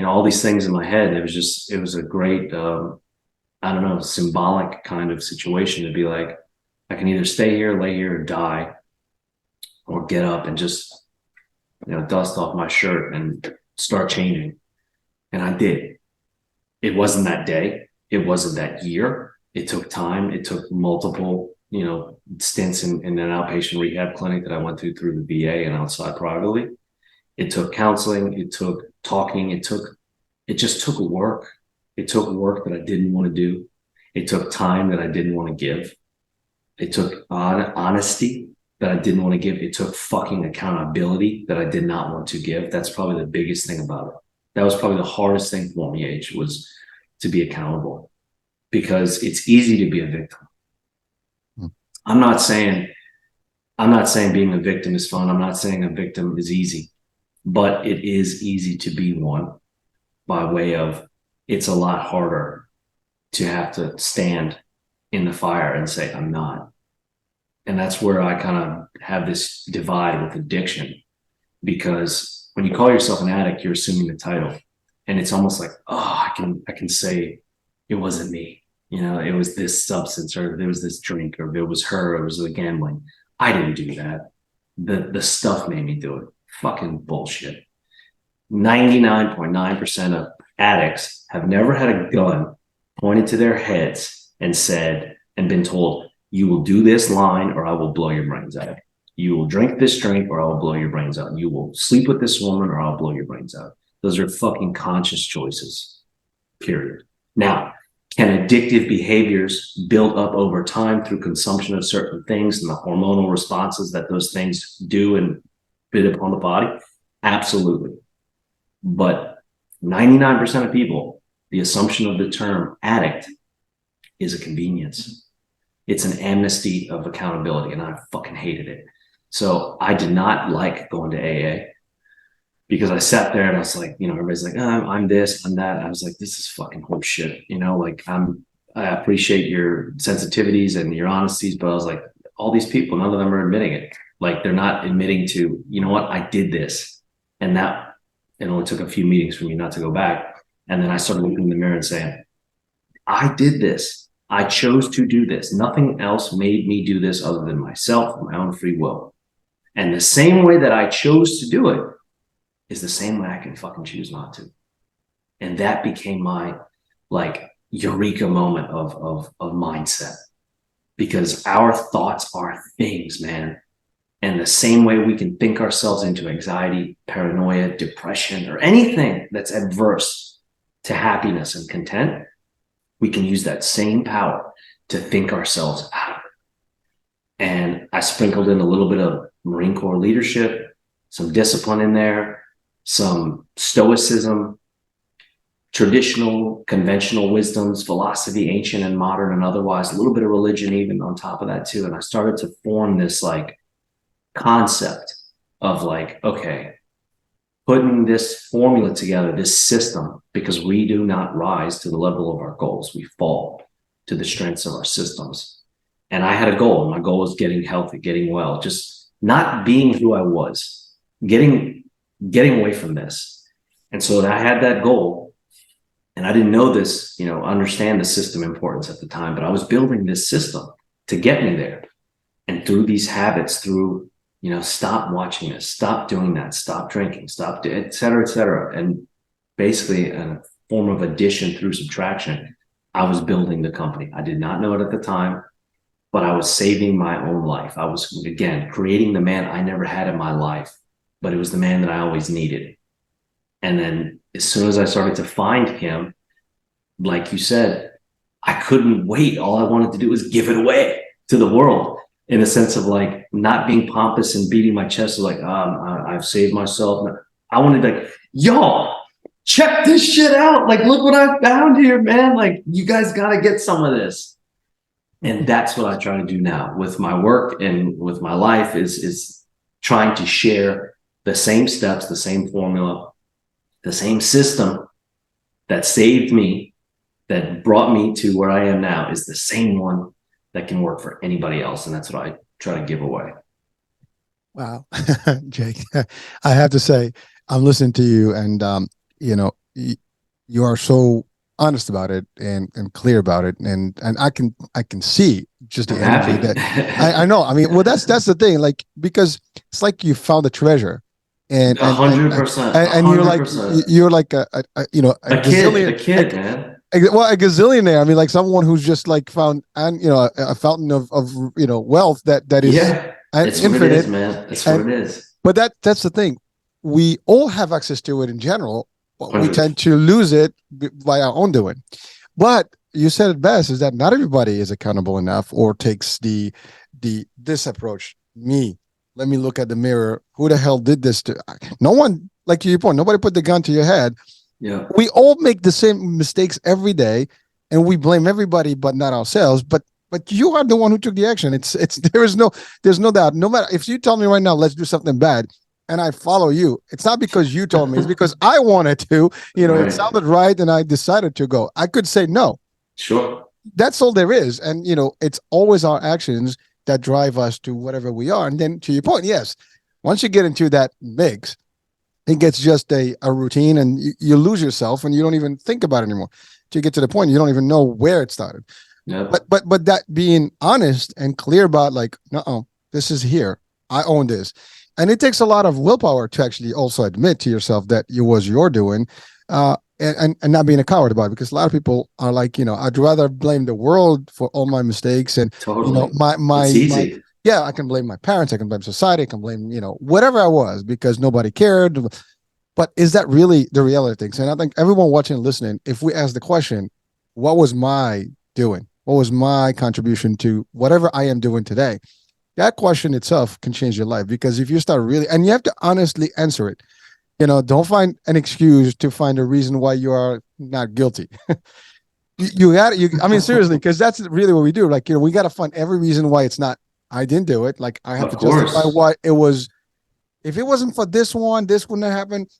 all these things in my head. It was a great, I don't know, symbolic kind of situation to be like, I can either stay here, lay here, or die, or get up and just, dust off my shirt and start changing. And I did. It wasn't that day. It wasn't that year. It took time. It took multiple, stints in an outpatient rehab clinic that I went through the VA and outside privately. It took counseling. It took talking. It just took work. It took work that I didn't want to do. It took time that I didn't want to give. It took honesty that I didn't want to give. It took fucking accountability that I did not want to give. That's probably the biggest thing about it. That was probably the hardest thing for me, H, was to be accountable, because it's easy to be a victim. I'm not saying being a victim is fun. I'm not saying a victim is easy, but it is easy to be one, by way of, it's a lot harder to have to stand in the fire and say, I'm not. And that's where I kind of have this divide with addiction, because when you call yourself an addict, you're assuming the title, and it's almost like, oh, I can say it wasn't me. It was this substance, or there was this drink, or it was her, or it was the gambling. I didn't do that. The stuff made me do it. Fucking bullshit. 99.9% of addicts have never had a gun pointed to their heads and been told, you will do this line or I will blow your brains out. You will drink this drink or I will blow your brains out. You will sleep with this woman or I'll blow your brains out. Those are fucking conscious choices, period. Now, can addictive behaviors build up over time through consumption of certain things and the hormonal responses that those things do and bid upon the body? Absolutely. But 99% of people, the assumption of the term addict is a convenience. It's an amnesty of accountability, and I fucking hated it. So I did not like going to AA, because I sat there and I was like, everybody's like, I'm this, I'm that. I was like, this is fucking horseshit. I appreciate your sensitivities and your honesties, but I was like, all these people, none of them are admitting it. Like, they're not admitting to, I did this. And that, it only took a few meetings for me not to go back. And then I started looking in the mirror and saying, I did this. I chose to do this. Nothing else made me do this other than myself, my own free will. And the same way that I chose to do it is the same way I can fucking choose not to. And that became my eureka moment of mindset, because our thoughts are things, man. And the same way we can think ourselves into anxiety, paranoia, depression, or anything that's adverse to happiness and content, we can use that same power to think ourselves out of it. And I sprinkled in a little bit of Marine Corps leadership, some discipline in there, some stoicism, traditional, conventional wisdoms, philosophy, ancient and modern and otherwise, a little bit of religion even on top of that too. And I started to form this concept of okay, putting this formula together, this system, because we do not rise to the level of our goals. We fall to the strengths of our systems. And I had a goal, and my goal was getting healthy, getting well, just not being who I was, getting away from this. And so I had that goal, and I didn't know this, understand the system importance at the time, but I was building this system to get me there. And through these habits, through, stop watching this, stop doing that, stop drinking, stop, et cetera, and basically a form of addition through subtraction, I was building the company. I did not know it at the time, but I was saving my own life. I was, again, creating the man I never had in my life, but it was the man that I always needed. And then as soon as I started to find him, like you said, I couldn't wait. All I wanted to do was give it away to the world, in a sense of not being pompous and beating my chest. I've saved myself. I wanted y'all, check this shit out. Look what I found here, man. You guys got to get some of this. And that's what I try to do now with my work and with my life, is trying to share the same steps, the same formula, the same system that saved me, that brought me to where I am now, is the same one that can work for anybody else. And that's what I try to give away. Wow. Jake, I have to say, I'm listening to you, and you know, you are so honest about it and clear about it, and I can see just the I'm energy happy. that I know. I mean, well, that's the thing, like, because it's like you found a treasure, and and and and, 100%, and you're like 100%. you're like a you know, a gazillion, A kid, man. well, a gazillionaire. I mean, like someone who's just like found, and you know, a fountain of you know, wealth that is Yeah, it's what it is, infinite. man. It's what And it is. but that's the thing. We all have access to it in general, but we 100. tend to lose it by our own doing. But you said it best, is that not everybody is accountable enough or takes this approach. Me, let me look at the mirror. Who the hell did this to? No one, like to your point, nobody put the gun to your head. Yeah, We all make the same mistakes every day, and we blame everybody but not ourselves. But you are the one who took the action. It's there's no doubt. No matter if you tell me right now, let's do something bad, and I follow you, it's not because you told me, it's because I wanted to. You know, it right. sounded right and I decided to go. I could say no. Sure. That's all there is. And you know, it's always our actions that drive us to whatever we are. And then to your point, yes, once you get into that mix, it gets just a routine, and you lose yourself and you don't even think about it anymore. To get to the point, you don't even know where it started. Yep. But that being honest and clear about, like, no, this is here. I own this. And it takes a lot of willpower to actually also admit to yourself that it was your doing, and not being a coward about it. Because a lot of people are like, you know, I'd rather blame the world for all my mistakes, and Totally. you know, It's easy. yeah, I can blame my parents, I can blame society, I can blame, you know, whatever I was, because nobody cared. But is that really the reality of things? And I think everyone watching and listening, if we ask the question, what was my doing? What was my contribution to whatever I am doing today? That question itself can change your life, because if you start really, and you have to honestly answer it, you know, don't find an excuse to find a reason why you are not guilty. You got it. I mean, seriously, because that's really what we do. Like, you know, we got to find every reason why it's not, I didn't do it. Like, I have Of to course. justify why it was. If it wasn't for this one, this wouldn't have happened.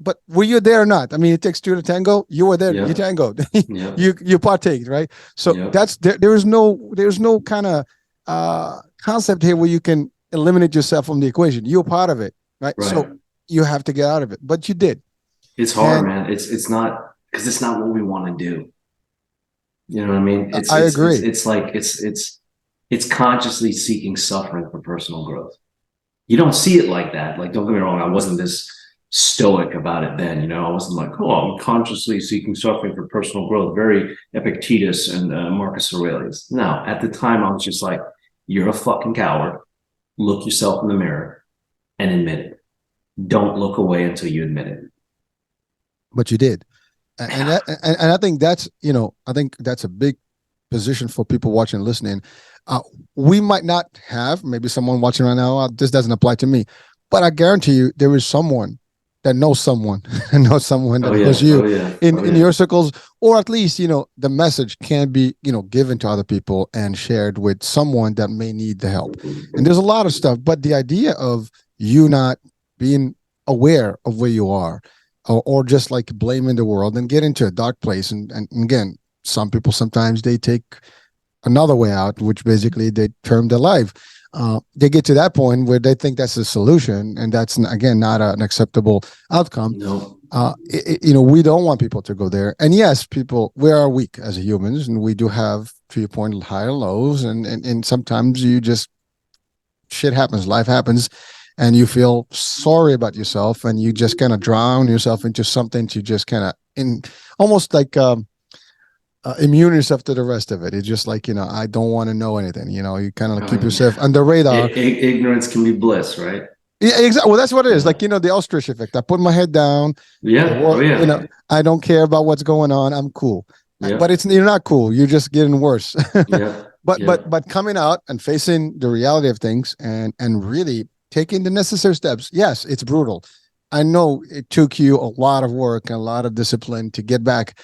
But were you there or not? I mean, it takes two to tango. You were there. Yeah. You tangoed. Yeah. You partaked, right? So Yeah. that's there's no kind of concept here where you can eliminate yourself from the equation. You're part of it, right? Right. So you have to get out of it. But you did. It's hard, And man. It's not, because it's not what we want to do. You know what I mean? I agree. It's like it's consciously seeking suffering for personal growth. You don't see it like that. Like, don't get me wrong, I wasn't this stoic about it then. You know, I wasn't like, oh, I'm consciously seeking suffering for personal growth. Very Epictetus and Marcus Aurelius. No, at the time I was just like, you're a fucking coward. Look yourself in the mirror and admit it. Don't look away until you admit it. But you did. And I think that's, you know, I think that's a big position for people watching and listening. We might not have, maybe someone watching right now, this doesn't apply to me, but I guarantee you there is someone that knows someone and knows someone that knows you in your circles, or at least, you know, the message can be, you know, given to other people and shared with someone that may need the help. And there's a lot of stuff, but the idea of you not being aware of where you are, or just like blaming the world and get into a dark place. And again, some people, sometimes they take another way out, which basically they term their life. They get to that point where they think that's the solution, and that's, again, not an acceptable outcome. No. You know, we don't want people to go there. And yes, people, we are weak as humans, and we do have, to your point, higher lows, and sometimes you just, shit happens, life happens, and you feel sorry about yourself, and you just kind of drown yourself into something to just kind of almost like immune yourself to the rest of it. It's just like, you know, I don't want to know anything. You know, you kind of like keep yourself on the radar. Ignorance can be bliss, right? Yeah, exactly. Well, that's what it is. Like, you know, the ostrich effect. I put my head down. Yeah. You know, I don't care about what's going on. I'm cool. Yeah. But you're not cool. You're just getting worse. Yeah. But coming out and facing the reality of things, and really taking the necessary steps. Yes, it's brutal. I know it took you a lot of work and a lot of discipline to get back.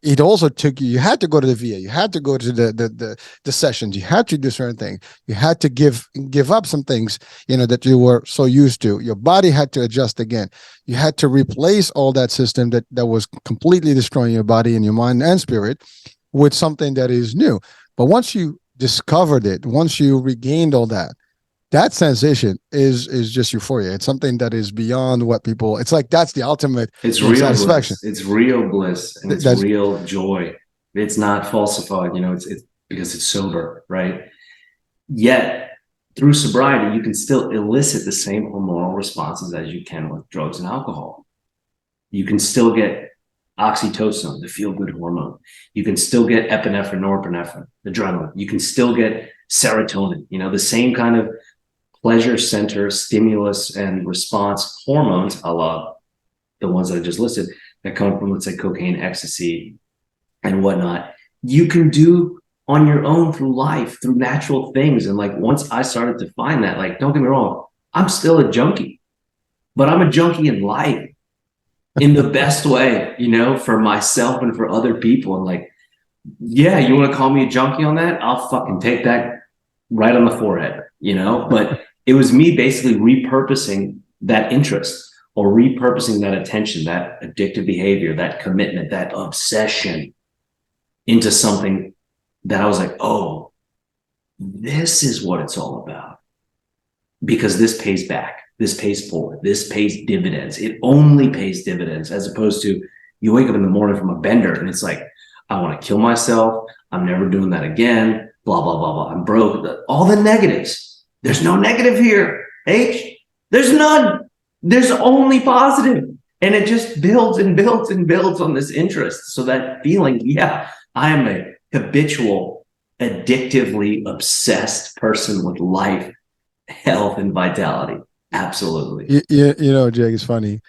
It also took you had to go to the VA, you had to go to the sessions, you had to do certain things, you had to give up some things, that you were so used to. Your body had to adjust again. You had to replace all that system that was completely destroying your body and your mind and spirit with something that is new. But once you discovered it, once you regained all that sensation is just euphoria. It's something that is beyond what people. It's like that's the ultimate. It's real satisfaction. Bliss. It's real bliss, and it's real joy. It's not falsified. It's because it's sober, right? Yet through sobriety, you can still elicit the same hormonal responses as you can with drugs and alcohol. You can still get oxytocin, the feel-good hormone. You can still get epinephrine, norepinephrine, adrenaline. You can still get serotonin. The same kind of pleasure center stimulus and response hormones, a la the ones that I just listed, that come from, let's say, cocaine, ecstasy, and whatnot. You can do on your own through life, through natural things. And once I started to find that, don't get me wrong, I'm still a junkie, but I'm a junkie in life, in the best way, for myself and for other people. And yeah, you want to call me a junkie on that? I'll fucking take that right on the forehead, but it was me basically repurposing that interest or repurposing that attention, that addictive behavior, that commitment, that obsession into something that I was like, oh, this is what it's all about. Because this pays back, this pays forward, this pays dividends. It only pays dividends, as opposed to you wake up in the morning from a bender and it's like, I want to kill myself. I'm never doing that again. Blah, blah, blah, blah. I'm broke. All the negatives. There's no negative here, H. There's none. There's only positive. And it just builds and builds and builds on this interest. So that feeling, yeah, I am a habitual, addictively obsessed person with life, health, and vitality. Absolutely. Jake, it's funny.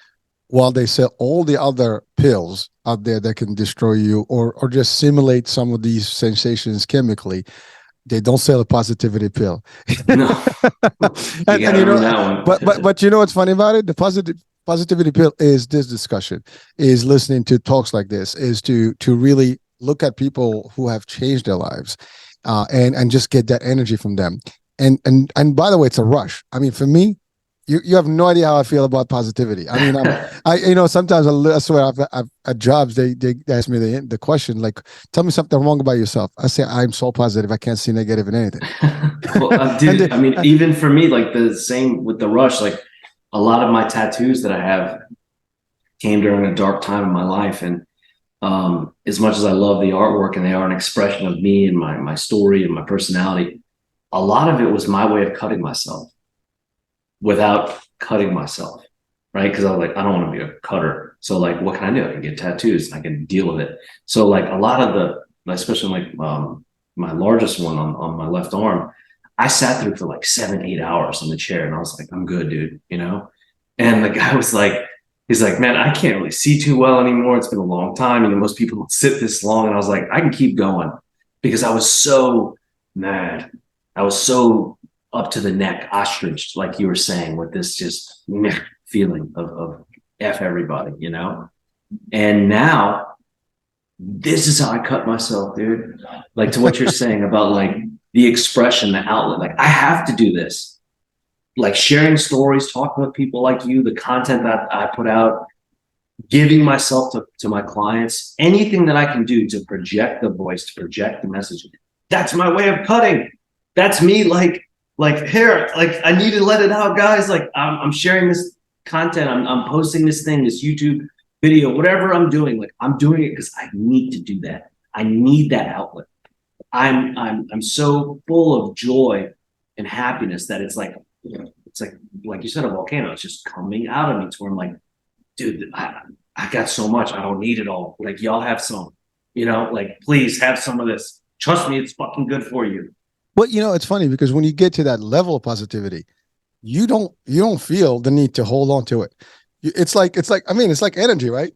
While they sell all the other pills out there that can destroy you or just simulate some of these sensations chemically, they don't sell a positivity pill. No. But what's funny about it? The positivity pill is this discussion, is listening to talks like this, is to really look at people who have changed their lives, and just get that energy from them. And by the way, it's a rush. I mean, for me, you have no idea how I feel about positivity. I mean, sometimes I swear I've at jobs they ask me the question tell me something wrong about yourself. I say I'm so positive I can't see negative in anything. Well, dude, I mean, even for me, the same with the rush. A lot of my tattoos that I have came during a dark time in my life, and as much as I love the artwork and they are an expression of me and my story and my personality, a lot of it was my way of cutting myself without cutting myself, right? Because I was like, I don't want to be a cutter. So what can I do? I can get tattoos and I can deal with it. So a lot of especially my largest one on my left arm, I sat through for 7-8 hours on the chair and I was like, I'm good, dude, And the guy was like, he's like, man, I can't really see too well anymore. It's been a long time. Most people don't sit this long. And I was like, I can keep going, because I was so mad. I was so up to the neck, ostrich, like you were saying, with this just feeling of F everybody, And now this is how I cut myself, dude. To what you're saying about the expression, the outlet, I have to do this. Sharing stories, talking with people like you, the content that I put out, giving myself to my clients, anything that I can do to project the voice, to project the message. That's my way of cutting. That's me. Here, I need to let it out, guys. I'm sharing this content. I'm posting this thing, this YouTube video, whatever I'm doing. I'm doing it because I need to do that. I need that outlet. I'm so full of joy and happiness that it's like you said, a volcano. It's just coming out of me to where I'm like, dude, I got so much. I don't need it all. Y'all have some, please have some of this. Trust me, it's fucking good for you. Well, it's funny because when you get to that level of positivity, you don't feel the need to hold on to it. It's like energy, right?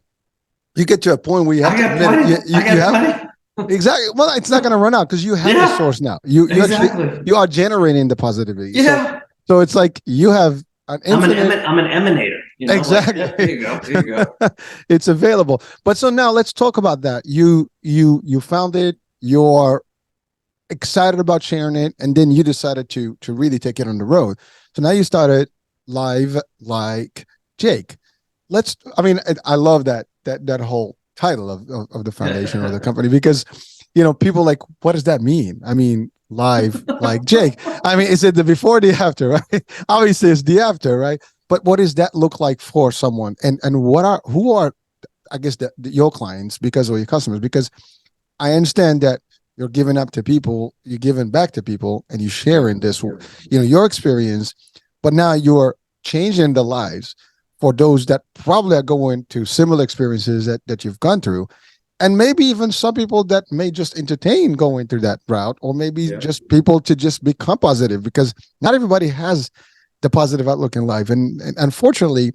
You get to a point where you have to admit it. You have exactly. Well, it's not going to run out because you have the source now. You actually you are generating the positivity. Yeah. So it's like you have an infinite. I'm an emanator. You know, Exactly. like, yeah, there you go. There you go. It's available. But so now let's talk about that. You found it, you're excited about sharing it, and then you decided to really take it on the road. So now you started Live Like Jake. I mean, I love that whole title of the foundation or the company, because people like, what does that mean? I mean, live like Jake. I mean, is it the before, the after, right? Obviously it's the after, right? But what does that look like for someone? And who are, I guess, your clients, because, or your customers? Because I understand that you're giving up to people, you're giving back to people, and you're sharing this, your experience, but now you're changing the lives for those that probably are going to similar experiences that you've gone through. And maybe even some people that may just entertain going through that route, or maybe just people to just become positive, because not everybody has the positive outlook in life. And unfortunately,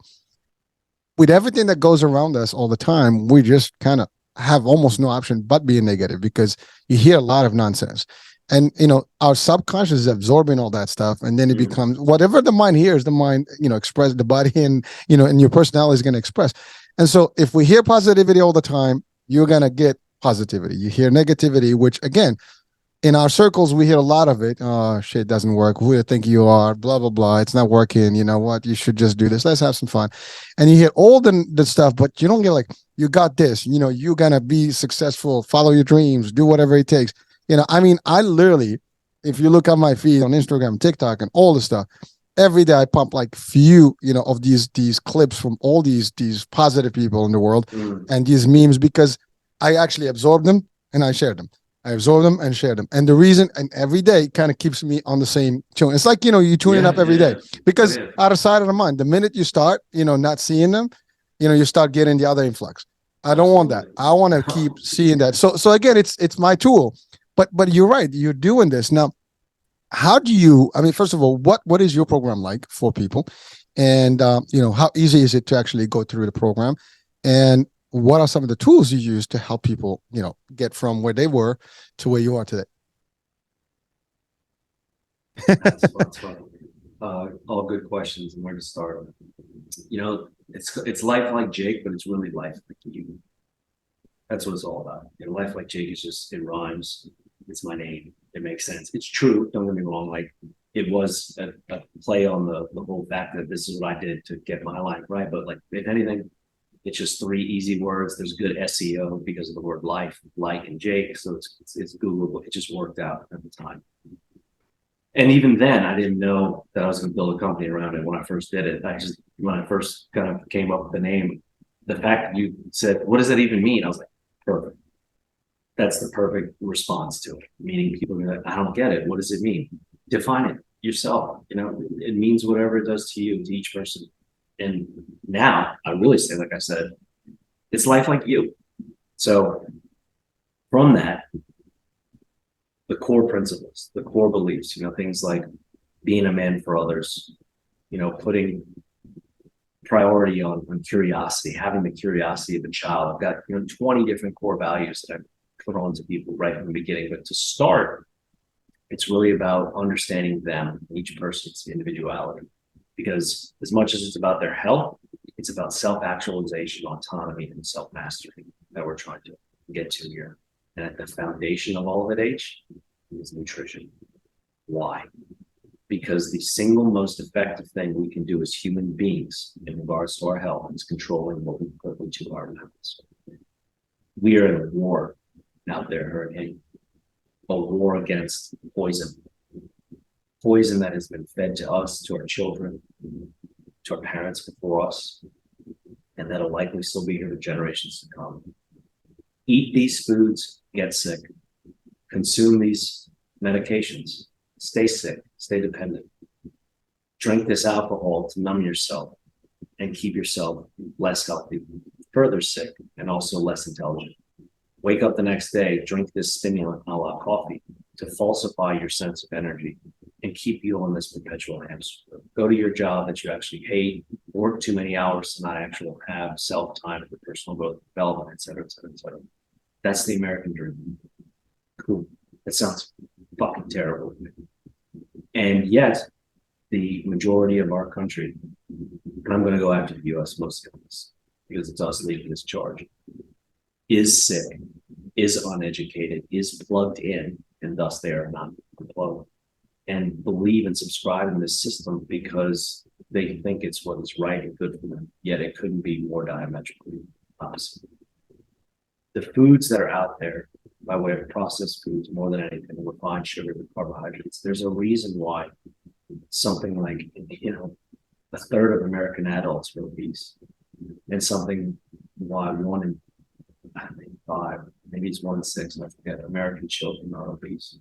with everything that goes around us all the time, we just kind of have almost no option but being negative, because you hear a lot of nonsense. And our subconscious is absorbing all that stuff, and then it becomes whatever the mind hears, the mind express, the body, and your personality is going to express. And so if we hear positivity all the time, you're going to get positivity. You hear negativity, which again, in our circles, we hear a lot of it. Oh, shit doesn't work. Who do you think you are? Blah, blah, blah. It's not working. You know what? You should just do this. Let's have some fun. And you hear all the stuff, but you don't get like, you got this, you're going to be successful, follow your dreams, do whatever it takes. I mean, I literally, if you look at my feed on Instagram, TikTok, and all the stuff, every day I pump like few, of these clips from all these positive people in the world and these memes, because I actually absorb them and I share them. I absorb them and share them. And the reason, and every day kind of keeps me on the same tune. It's like, you tuning up every day, because out of sight, out of mind, the minute you start, not seeing them, you start getting the other influx. I don't want that. I want to keep seeing that. So again, it's my tool, but you're right. You're doing this now. How do you, I mean, first of all, what is your program like for people? And, how easy is it to actually go through the program? And what are some of the tools you use to help people, get from where they were to where you are today? That's fun. All good questions, and where to start. It's life like Jake, but it's really life like you. That's what it's all about. Life like Jake is just, it rhymes. It's my name. It makes sense. It's true. Don't get me wrong. Like, it was a play on the whole fact that this is what I did to get my life right. But like, if anything, it's just three easy words. There's good SEO because of the word life, like, and Jake. So it's Googleable. It just worked out at the time. And even then, I didn't know that I was going to build a company around it when I first did it. When I first kind of came up with the name, the fact that you said, what does that even mean? I was like, perfect. That's the perfect response to it. Meaning people are like, I don't get it. What does it mean? Define it yourself. It means whatever it does to you, to each person. And now I really say, like I said, it's life like you. So from that, the core principles, the core beliefs, things like being a man for others, putting priority on curiosity, having the curiosity of a child. I've got 20 different core values that I've put on to people right from the beginning. But to start, it's really about understanding them, each person's individuality. Because as much as it's about their health, it's about self-actualization, autonomy, and self-mastery that we're trying to get to here. And at the foundation of all of it, H, is nutrition. Why? Because the single most effective thing we can do as human beings in regards to our health is controlling what we put into our mouths. We are in a war out there, Hurricane. A war against poison. Poison that has been fed to us, to our children, to our parents before us, and that'll likely still be here for generations to come. Eat these foods, get sick. Consume these medications, stay sick, stay dependent. Drink this alcohol to numb yourself and keep yourself less healthy, further sick, and also less intelligent. Wake up the next day, drink this stimulant a la coffee to falsify your sense of energy and keep you on this perpetual hamster. Go to your job that you actually hate, work too many hours to not actually have self-time for personal growth, development, et cetera, et cetera, et cetera. That's the American dream. Cool. That sounds fucking terrible. And yet, the majority of our country, and I'm going to go after the US mostly on this because it's us leading this charge, is sick, is uneducated, is plugged in, and thus they are not unplugged, and believe and subscribe in this system because they think it's what is right and good for them, yet it couldn't be more diametrically opposite. The foods that are out there by way of processed foods, more than anything, refined sugar and carbohydrates, there's a reason why something like, a third of American adults are obese, and something why one in, I think, five, maybe it's 1 in 6, I forget, American children are obese.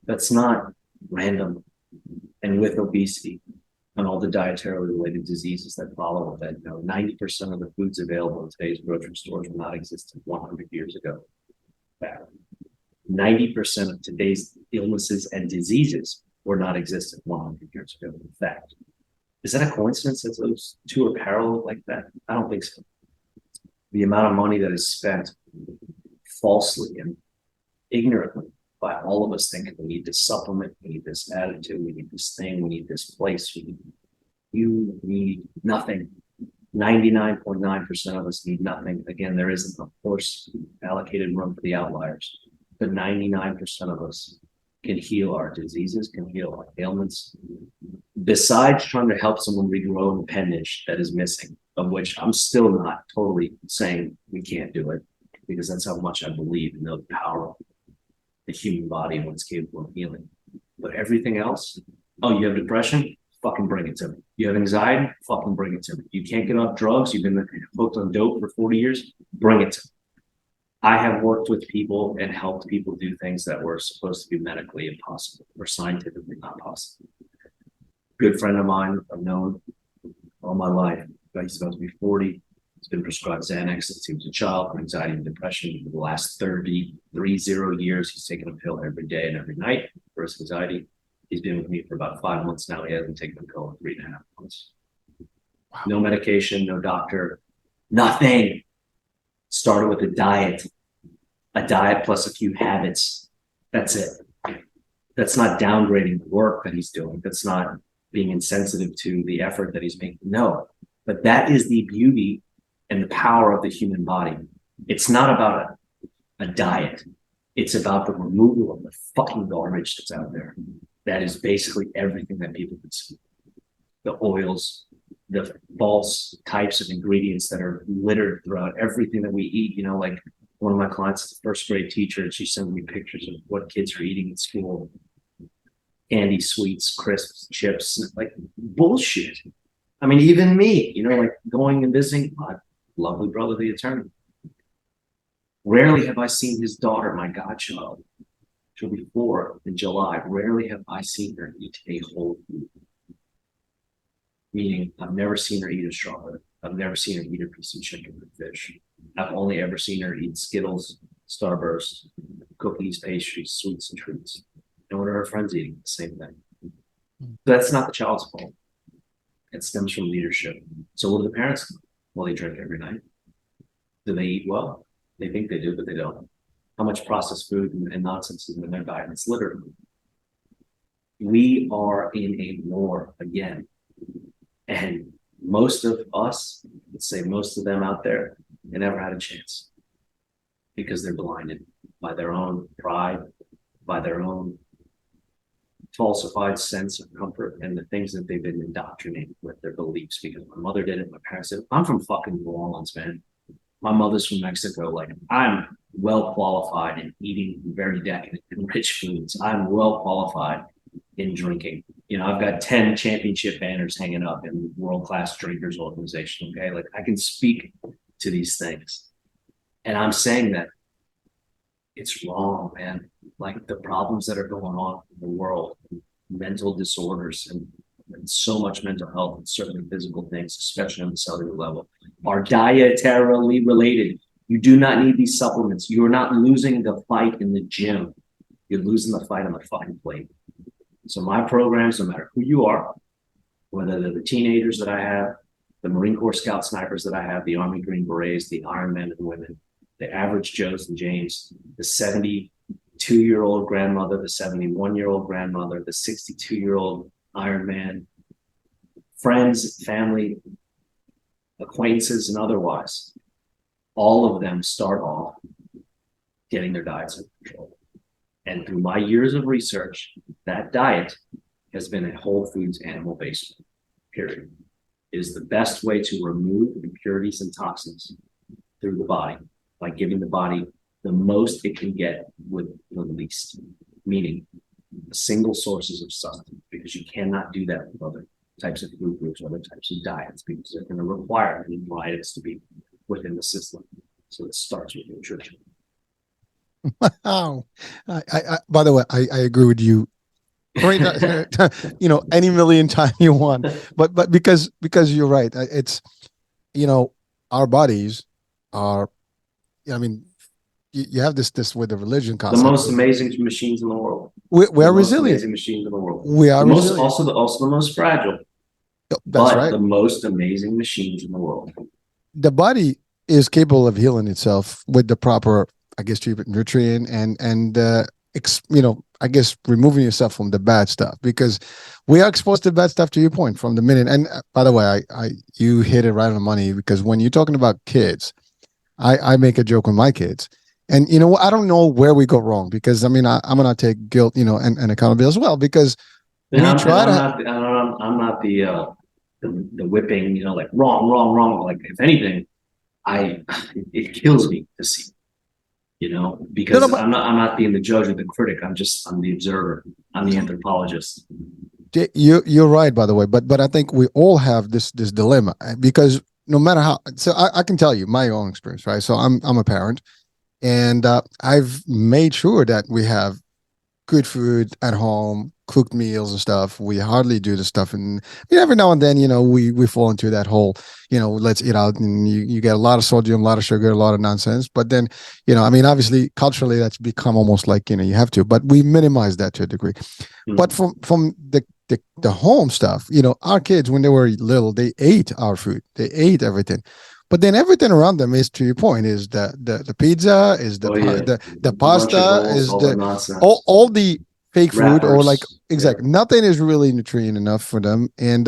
That's not random. And with obesity and all the dietarily related diseases that follow with it, 90% of the foods available in today's grocery stores were not existent 100 years ago. 90% of today's illnesses and diseases were not existent 100 years ago. In fact, is that a coincidence that those two are parallel like that? I don't think so. The amount of money that is spent falsely and ignorantly by all of us thinking we need this supplement, we need this attitude, we need this thing, we need this place, you need nothing. 99.9% of us need nothing. Again, there isn't, of course, allocated room for the outliers, but 99% of us can heal our diseases, can heal our ailments. Besides trying to help someone regrow an appendage that is missing, of which I'm still not totally saying we can't do it, because that's how much I believe in the power of the human body and what's capable of healing. But everything else, oh, you have depression? Fucking bring it to me. You have anxiety? Fucking bring it to me. You can't get off drugs? You've been hooked on dope for 40 years? Bring it to me. I have worked with people and helped people do things that were supposed to be medically impossible or scientifically not possible. Good friend of mine I've known all my life. He's supposed to be 40. He's been prescribed Xanax since he was a child for anxiety and depression. For the last 30 years, he's taken a pill every day and every night for his anxiety. He's been with me for about 5 months now. He hasn't taken a pill in 3.5 months. Wow. No medication, no doctor, nothing. Started with a diet plus a few habits. That's it. That's not downgrading the work that he's doing. That's not being insensitive to the effort that he's making. No, but that is the beauty and the power of the human body. It's not about a diet. It's about the removal of the fucking garbage that's out there. That is basically everything that people consume. The oils, the false types of ingredients that are littered throughout everything that we eat. Like one of my clients is a first grade teacher, and she sent me pictures of what kids are eating at school. Candy, sweets, crisps, chips, like bullshit. I mean, even me, like going and visiting my lovely brother, the attorney. Rarely have I seen his daughter, my godchild. She'll be 4 in July. Rarely have I seen her eat a whole food. Meaning, I've never seen her eat a strawberry. I've never seen her eat a piece of chicken or fish. I've only ever seen her eat Skittles, Starburst, cookies, pastries, sweets, and treats. And what are her friends eating? The same thing. That's not the child's fault. It stems from leadership. So what do the parents do? Well, they drink every night. Do they eat well? They think they do, but they don't. How much processed food and nonsense is in their diet? It's literally. We are in a war again. And most of us, let's say most of them out there, they never had a chance because they're blinded by their own pride, by their own falsified sense of comfort and the things that they've been indoctrinated with, their beliefs. Because my mother did it, my parents did it. I'm from fucking New Orleans, man. My mother's from Mexico. Like, I'm well qualified in eating very decadent and rich foods. I'm well qualified in drinking. I've got 10 championship banners hanging up in world-class drinkers organization. Okay. Like, I can speak to these things. And I'm saying that it's wrong, man. Like, the problems that are going on in the world, mental disorders and so much mental health and certainly physical things, especially on the cellular level, are dietarily related. You do not need these supplements. You're not losing the fight in the gym. You're losing the fight on the fucking plate. So my programs, no matter who you are, whether they're the teenagers that I have, the Marine Corps Scout snipers that I have, the Army Green Berets, the Iron Men and women, the average Joes and James, the 72-year-old grandmother, the 71-year-old grandmother, the 62-year-old Iron Man, friends, family, acquaintances, and otherwise, all of them start off getting their diets under control. And through my years of research, that diet has been a whole foods animal based, period. It is the best way to remove impurities and toxins through the body by giving the body the most it can get with the least, meaning single sources of sustenance, because you cannot do that with other types of food groups, other types of diets, because they're going to require amino acids to be within the system. So it starts with nutrition. Wow. By the way, I agree with you. Great, any million times you want, but because you're right, it's, our bodies are, I mean, you have this with the religion The concept. most amazing machines in the world. We are The most resilient. amazing machines in the world. We are the most, resilient. also the most fragile. That's but right. The most amazing machines in the world. The body is capable of healing itself with the proper, I guess, nutrient and I guess removing yourself from the bad stuff, because we are exposed to bad stuff, to your point, from the minute. And by the way, you hit it right on the money, because when you're talking about kids, I make a joke with my kids, and I don't know where we go wrong, because I mean, I'm gonna take guilt, and accountability as well, because I'm not the whipping, like wrong. Like, if anything, it kills me to see, because I'm not being the judge or the critic. I'm the observer. I'm the anthropologist. You're right, by the way, but I think we all have this dilemma, because no matter how, so I can tell you my own experience, right? So I'm a parent, and I've made sure that we have good food at home, cooked meals and stuff. We hardly do the stuff, and every now and then, we fall into that whole, let's eat out, and you get a lot of sodium, a lot of sugar, a lot of nonsense. But then, I mean, obviously culturally that's become almost like, you have to, but we minimize that to a degree. Mm-hmm. But from the home stuff, our kids, when they were little, they ate our food, they ate everything. But then everything around them is, to your point, is the pizza, is the pasta, is all the fake food, or like, exactly, nothing is really nutrient enough for them. And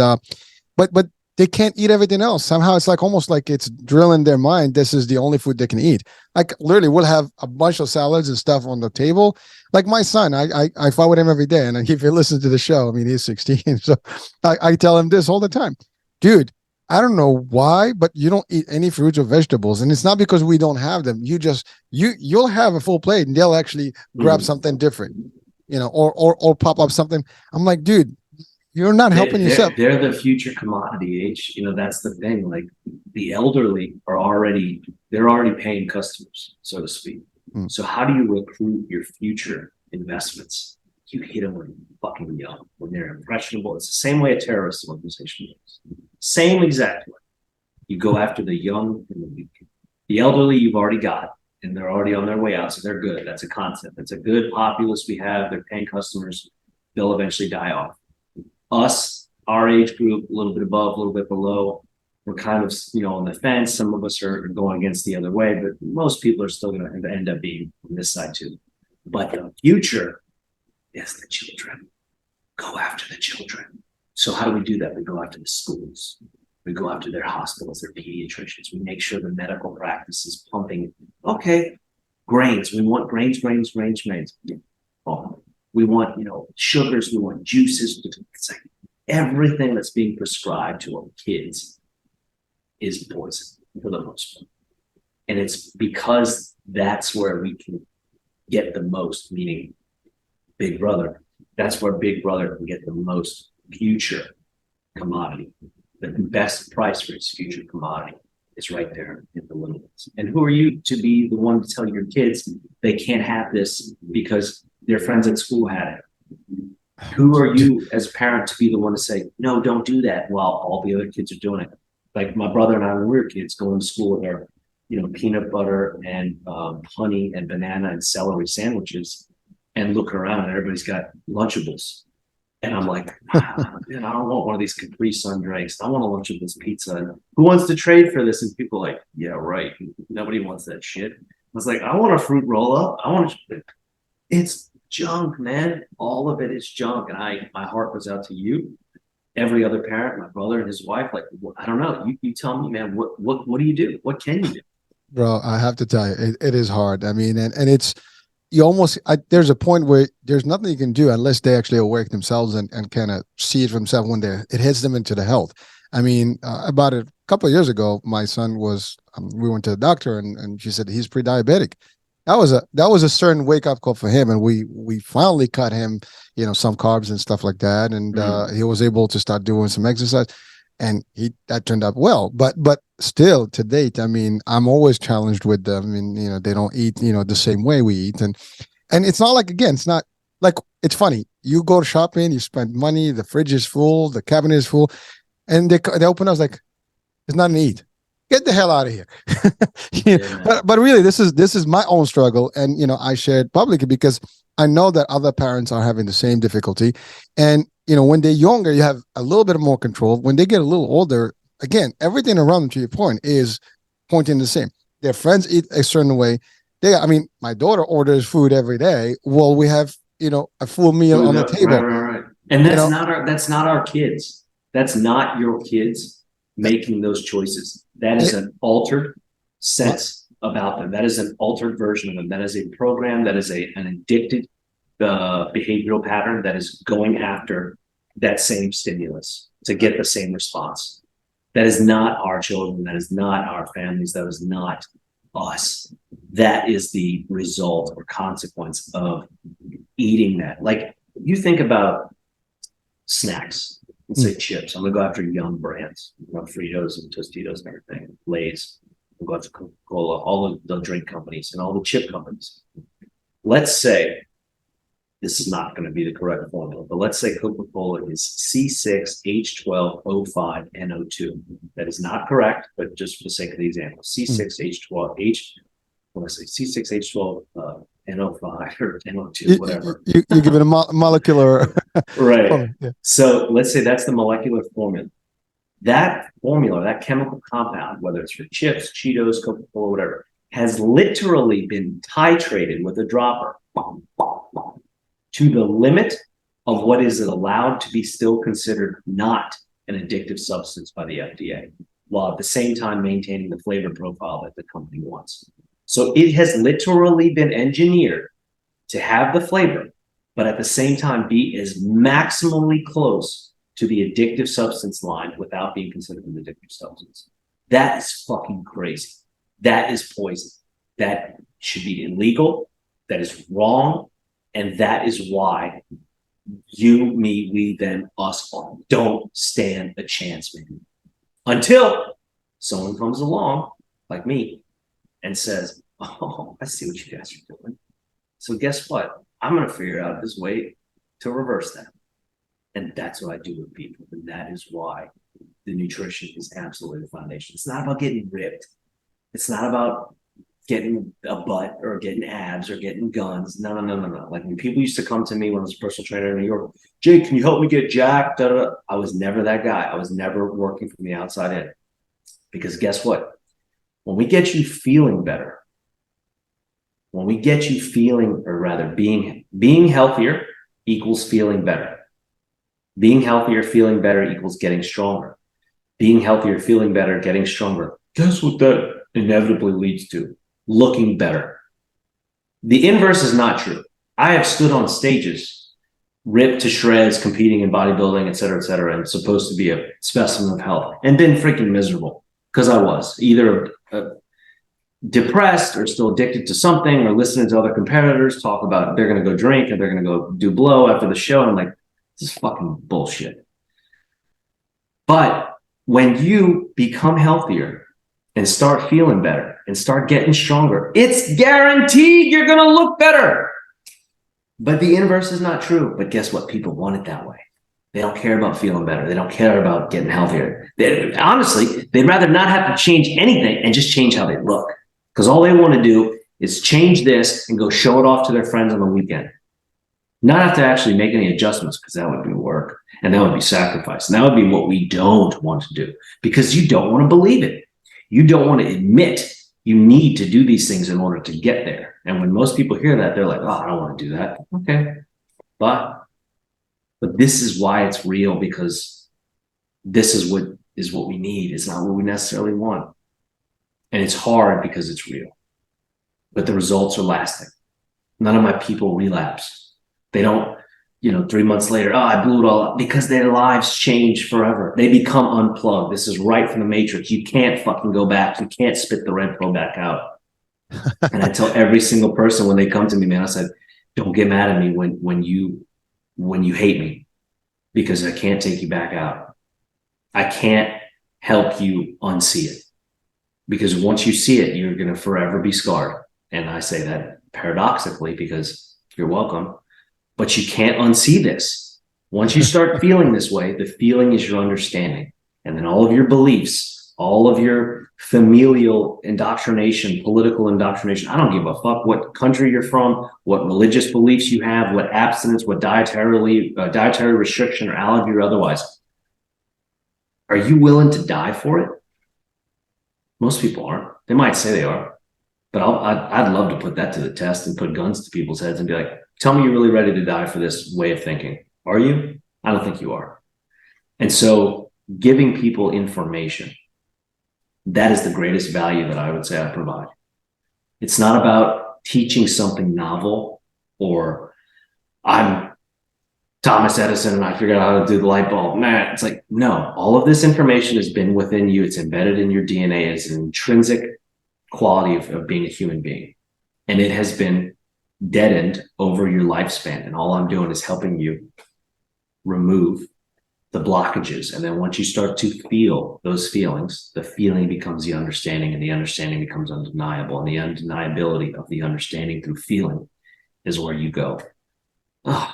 but they can't eat everything else. Somehow it's like almost like it's drilling their mind, this is the only food they can eat. Like, literally, we'll have a bunch of salads and stuff on the table. Like my son, I fight with him every day, and if he listens to the show, I mean, he's 16, so I tell him this all the time, dude. I don't know why, but you don't eat any fruits or vegetables, and it's not because we don't have them. You'll have a full plate, and they'll actually grab something different, or pop up something. I'm like, dude, you're not helping yourself. They're the future commodity, H. That's the thing. Like, the elderly they're already paying customers, so to speak. So how do you recruit your future investments? You hit them when they're fucking young, when they're impressionable. It's the same way a terrorist organization works. Same exact way. You go after the young and the weak. The elderly you've already got, and they're already on their way out, so they're good. That's a concept. That's a good populace we have. They're paying customers. They'll eventually die off. Us, our age group, a little bit above, a little bit below, we're kind of, on the fence. Some of us are going against the other way, but most people are still going to end up being on this side too. But the future is the children. Go after the children. So how do we do that? We go after the schools. We go after their hospitals, their pediatricians. We make sure the medical practice is pumping. Okay, grains. We want grains. Oh, we want, sugars. We want juices. It's like everything that's being prescribed to our kids is poison for the most part. And it's because that's where we can get the most, meaning Big Brother. That's where Big Brother can get the most future commodity. The best price for its future commodity is right there in the little ones. And who are you to be the one to tell your kids they can't have this because their friends at school had it? Who are you as a parent to be the one to say, no, don't do that, while all the other kids are doing it? Like my brother and I, when we were kids, going to school with our, peanut butter and honey and banana and celery sandwiches, and look around and everybody's got Lunchables. And I'm like, man, I don't want one of these Capri Sun drinks. I want a Lunchables pizza. And who wants to trade for this? And people are like, yeah, right. Nobody wants that shit. I was like, I want a fruit roll up. It's junk, man. All of it is junk. And my heart goes out to you. every other parent, my brother and his wife, like, I don't know. You tell me, man, what do you do? What can you do? Bro, I have to tell you, it is hard. I mean, and it's, you almost, there's a point where there's nothing you can do unless they actually awake themselves and kind of see it for themselves when it hits them into the health. I mean, about a couple of years ago, my son was, we went to the doctor and she said he's pre-diabetic. That was a certain wake up call for him, and we finally cut him, some carbs and stuff like that, and he was able to start doing some exercise, and that turned out well. But still, to date, I mean, I'm always challenged with them. I mean, they don't eat, the same way we eat, and it's not like, again, it's not like, it's funny. You go shopping, you spend money, the fridge is full, the cabinet is full, and they open up like, it's not an eat. Get the hell out of here. But really, this is my own struggle, and I shared publicly because I know that other parents are having the same difficulty, and when they're younger, you have a little bit more control. When they get a little older, again, everything around them, to your point, is pointing the same. Their friends eat a certain way. I mean, my daughter orders food every day. Well, we have a full meal on the table. Right. And that's not our kids. That's not your kids making those choices. That is an altered sense about them. That is an altered version of them. That is a program. That is an addicted behavioral pattern that is going after that same stimulus to get the same response. That is not our children. That is not our families. That is not us. That is the result or consequence of eating that. Like, you think about snacks. Let's say chips. I'm gonna go after young brands, Fritos and Tostitos and everything, Lay's. We'll go after Coca-Cola, all of the drink companies and all the chip companies. Let's say this is not going to be the correct formula, but let's say Coca-Cola is C6H12O5NO2. That is not correct, but just for the sake of the example, C6H12 NO5 or NO2, whatever. You give it a molecular. Right. Yeah. So let's say that's the molecular formula. That formula, that chemical compound, whether it's for chips, Cheetos, Coca-Cola, whatever, has literally been titrated with a dropper to the limit of what is allowed to be still considered not an addictive substance by the FDA, while at the same time maintaining the flavor profile that the company wants. So it has literally been engineered to have the flavor, but at the same time be as maximally close to the addictive substance line without being considered an addictive substance. That is fucking crazy. That is poison. That should be illegal. That is wrong. And that is why you, me, we, them, us all don't stand a chance, man. Until someone comes along, like me, and says, oh, I see what you guys are doing. So guess what? I'm going to figure out this way to reverse that. And that's what I do with people. And that is why the nutrition is absolutely the foundation. It's not about getting ripped. It's not about getting a butt or getting abs or getting guns. No. Like, when people used to come to me when I was a personal trainer in New York, Jake, can you help me get jacked? I was never that guy. I was never working from the outside in. Because guess what? When we get you feeling better, when we get you feeling, or rather being healthier equals feeling better. Being healthier, feeling better equals getting stronger. Being healthier, feeling better, getting stronger. Guess what that inevitably leads to? Looking better. The inverse is not true. I have stood on stages, ripped to shreds, competing in bodybuilding, et cetera, and supposed to be a specimen of health, and been freaking miserable because I was either depressed or still addicted to something, or listening to other competitors talk about they're going to go drink and they're going to go do blow after the show. And I'm like, this is fucking bullshit. But when you become healthier and start feeling better and start getting stronger, it's guaranteed you're going to look better. But the inverse is not true. But guess what? People want it that way. They don't care about feeling better. They don't care about getting healthier. Honestly, they'd rather not have to change anything and just change how they look. Because all they want to do is change this and go show it off to their friends on the weekend. Not have to actually make any adjustments, because that would be work and that would be sacrifice. And that would be what we don't want to do, because you don't want to believe it. You don't want to admit you need to do these things in order to get there. And when most people hear that, they're like, oh, I don't want to do that. Okay. But this is why it's real, because this is what we need. It's not what we necessarily want. And it's hard because it's real, but the results are lasting. None of my people relapse. They don't, 3 months later, I blew it all up, because their lives change forever. They become unplugged. This is right from the Matrix. You can't fucking go back. You can't spit the red pill back out. And I tell every single person when they come to me, man, I said, don't get mad at me when you hate me, because I can't take you back out. I can't help you unsee it, because once you see it, you're going to forever be scarred. And I say that paradoxically, because you're welcome, but you can't unsee this. Once you start feeling this way, the feeling is your understanding. And then all of your beliefs, all of your familial indoctrination, political indoctrination, I don't give a fuck what country you're from, what religious beliefs you have, what abstinence, what dietary restriction or allergy or otherwise. Are you willing to die for it? Most people aren't. They might say they are, but I'd love to put that to the test and put guns to people's heads and be like, tell me you're really ready to die for this way of thinking. Are you? I don't think you are. And so giving people information, that is the greatest value that I would say I provide. It's not about teaching something novel, or I'm Thomas Edison and I figured out how to do the light bulb. Nah, it's like, no, all of this information has been within you. It's embedded in your DNA. It's an intrinsic quality of being a human being. And it has been deadened over your lifespan. And all I'm doing is helping you remove the blockages. And then once you start to feel those feelings, the feeling becomes the understanding, and the understanding becomes undeniable. And the undeniability of the understanding through feeling is where you go, oh,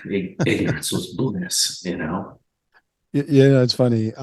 ignorance was bliss, Yeah, it's funny.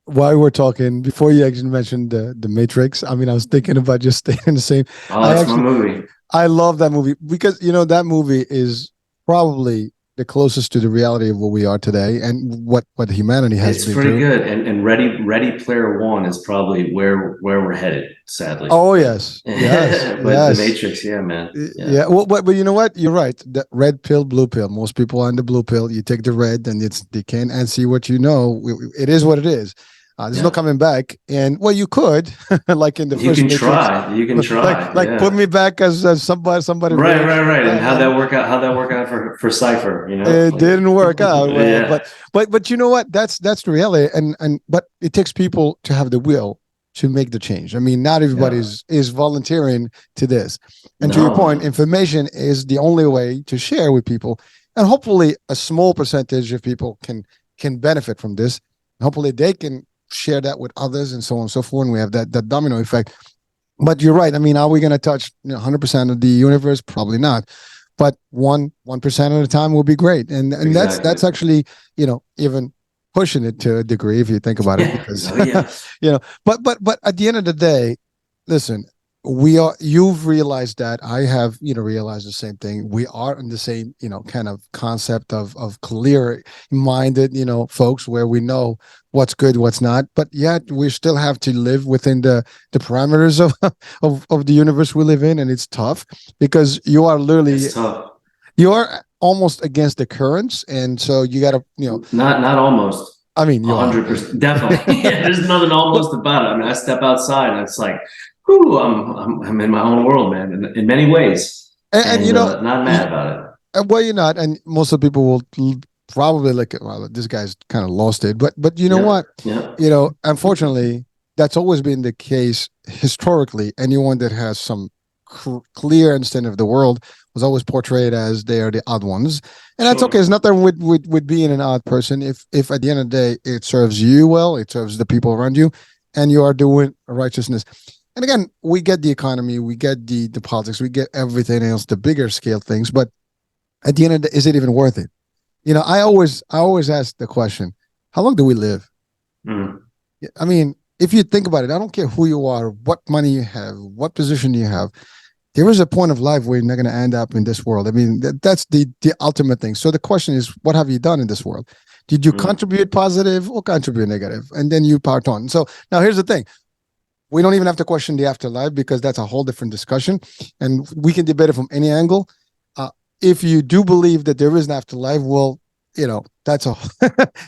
While we're talking, before you actually mentioned the Matrix, I mean, I was thinking about just staying in the same. Oh, that's my movie. I love that movie because, that movie is probably the closest to the reality of what we are today and what humanity has been pretty through. Good. And Ready Player One is probably where we're headed, sadly. Oh, yes. Yes. But yes. The Matrix, yeah, man. Yeah. Well, but you know what? You're right. The red pill, blue pill. Most people are on the blue pill. You take the red and they can't unsee what you know. It is what it is. There's no coming back. And well, you could, like in the first Matrix. You can try. Like put me back as somebody. Right. And how'd that work out for Cypher? It didn't work out. Well, but you know what? That's the reality. And but it takes people to have the will to make the change. I mean, not everybody is volunteering to this. And to your point, information is the only way to share with people. And hopefully a small percentage of people can benefit from this. Hopefully they can share that with others and so on and so forth. And we have that domino effect. But you're right. I mean, are we going to touch 100% of the universe? Probably not. But 1% of the time will be great. And Exactly. that's actually, even pushing it to a degree if you think about it, because but at the end of the day, listen, you've realized that, I have realized the same thing. We are in the same kind of concept of clear minded folks, where we know what's good, what's not, but yet we still have to live within the parameters of the universe we live in. And it's tough because you are literally you are almost against the currents, and so you got to not almost. I mean, 100%, definitely. There's nothing almost about it. I mean, I step outside and it's like, whoo, I'm in my own world, man, in many ways, and not mad about it. Well, you're not, and most of the people will probably like, well, this guy's kind of lost it, but you know what? Yeah. Unfortunately, that's always been the case historically. Anyone that has some clear understanding of the world was always portrayed as they are the odd ones, and that's okay. There's nothing with being an odd person if at the end of the day it serves you well, it serves the people around you, and you are doing righteousness. And again, we get the economy, we get the politics, we get everything else, the bigger scale things, but at the end of the day, is it even worth it? I always ask the question, how long do we live? I mean, if you think about it, I don't care who you are, what money you have, what position you have. There is a point of life where you're not going to end up in this world. I mean, that's the ultimate thing. So the question is, what have you done in this world? Did you contribute positive or contribute negative? And then you part on. So now here's the thing. We don't even have to question the afterlife, because that's a whole different discussion. And we can debate it from any angle. If you do believe that there is an afterlife, well, that's a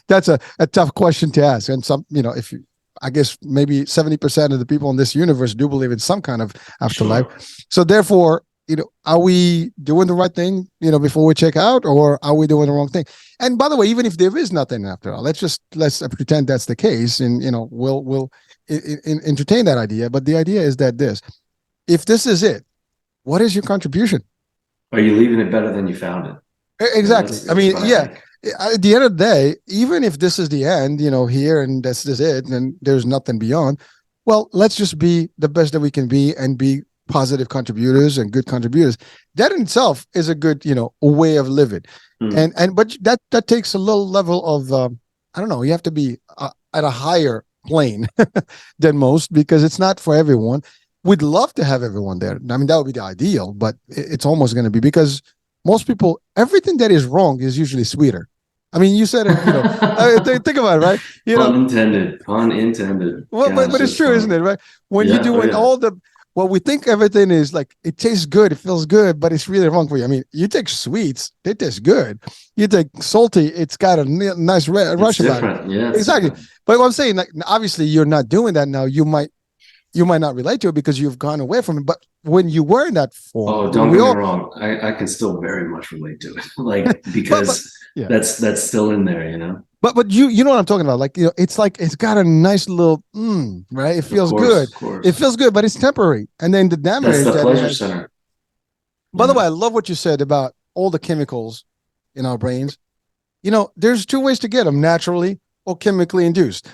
that's a tough question to ask. And if you, I guess maybe 70% of the people in this universe do believe in some kind of afterlife. Sure. So therefore, are we doing the right thing, before we check out, or are we doing the wrong thing? And by the way, even if there is nothing after all, let's pretend that's the case, and we'll entertain that idea. But the idea is that if this is it, what is your contribution? Are you leaving it better than you found it? Exactly. I mean, yeah. At the end of the day, even if this is the end, here and this is it, and there's nothing beyond, well, let's just be the best that we can be and be positive contributors and good contributors. That in itself is a good, way of living. But that takes a little level of, I don't know, you have to be at a higher plane than most, because it's not for everyone. We'd love to have everyone there. I mean, that would be the ideal, but it's almost going to be, because most people, everything that is wrong is usually sweeter. I mean, you said it, think about it, right? Pun intended. Well, but it's true, isn't it, right? When you're doing we think everything is like, it tastes good, it feels good, but it's really wrong for you. I mean, you take sweets, they taste good. You take salty, it's got a nice rush about it. Yeah, exactly. Different. But what I'm saying, like, obviously you're not doing that now. You might not relate to it because you've gone away from it. But when you were in that form, don't get me wrong, I can still very much relate to it, like, because that's still in there, But you know what I'm talking about? Like, it's like, it's got a nice little right? It feels good. It feels good, but it's temporary. And then the damage. That's the pleasure center. By the way, I love what you said about all the chemicals in our brains. There's two ways to get them: naturally or chemically induced.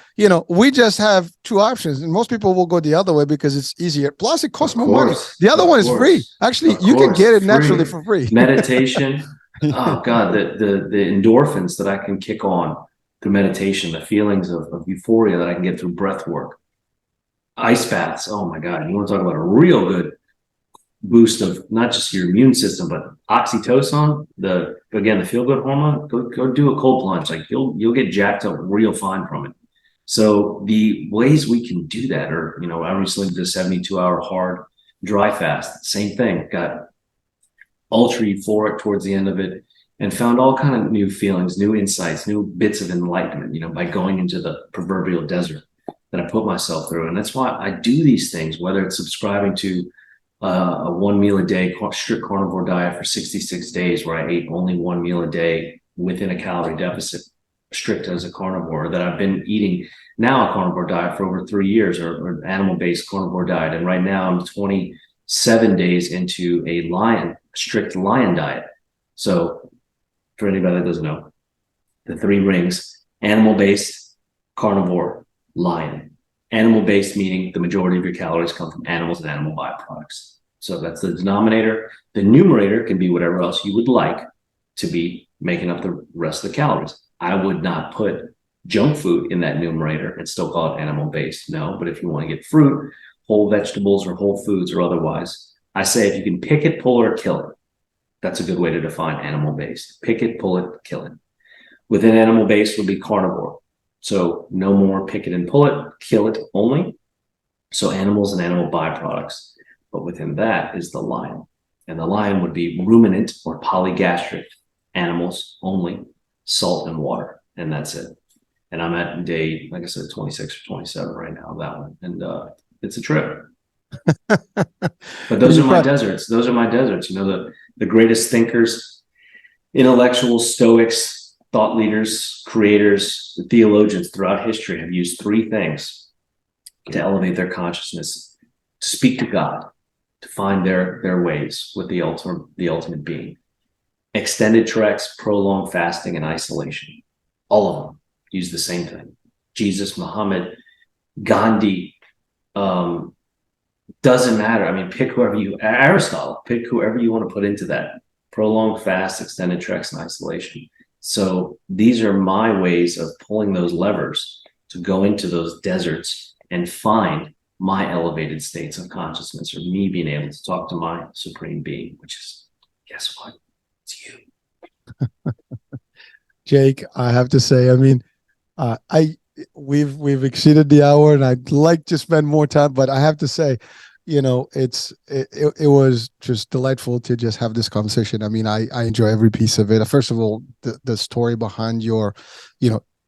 We just have two options, and most people will go the other way because it's easier. Plus, it costs more money. The other one is free. Actually, you can get it naturally for free. Meditation. Oh God, the endorphins that I can kick on through meditation, the feelings of euphoria that I can get through breath work, ice baths. Oh my God, you want to talk about a real good boost of not just your immune system, but oxytocin, the feel good hormone. Go do a cold plunge. Like, you'll get jacked up real fine from it. So the ways we can do that are, I recently did a 72-hour hard dry fast. Same thing. Got ultra euphoric towards the end of it, and found all kind of new feelings, new insights, new bits of enlightenment, by going into the proverbial desert that I put myself through. And that's why I do these things, whether it's subscribing to a 1 meal a day strict carnivore diet for 66 days, where I ate only 1 meal a day within a calorie deficit, strict as a carnivore, that I've been eating now a carnivore diet for over 3 years, or animal-based carnivore diet. And right now I'm 27 days into a strict lion diet. So for anybody that doesn't know, the 3 rings: animal-based, carnivore, lion. Animal-based meaning the majority of your calories come from animals and animal byproducts. So that's the denominator. The numerator can be whatever else you would like to be making up the rest of the calories. I would not put junk food in that numerator and still call it animal-based. No, but if you want to get fruit, whole vegetables, or whole foods, or otherwise, I say if you can pick it, pull it, or kill it. That's a good way to define animal-based. Pick it, pull it, kill it. Within animal-based would be carnivore. So no more pick it and pull it, kill it only. So animals and animal byproducts. But within that is the lion. And the lion would be ruminant or polygastric animals only, salt and water. And that's it. And I'm at day, like I said, 26 or 27 right now, that one. And it's a trip. But those are my deserts. Those are my deserts. The greatest thinkers, intellectuals, stoics, thought leaders, creators, theologians throughout history have used 3 things to elevate their consciousness: to speak to God, to find their ways with the ultimate being. Extended treks, prolonged fasting, and isolation. All of them use the same thing. Jesus, Muhammad, Gandhi, doesn't matter. I mean, pick Aristotle, pick whoever you want to put into that. Prolonged fast, extended treks, and isolation. So these are my ways of pulling those levers to go into those deserts and find my elevated states of consciousness, or me being able to talk to my supreme being, which is, guess what? It's you. Jake, I have to say, I mean, we've exceeded the hour, and I'd like to spend more time, but I have to say, it was just delightful to just have this conversation. I mean, I enjoy every piece of it. First of all, the story behind your,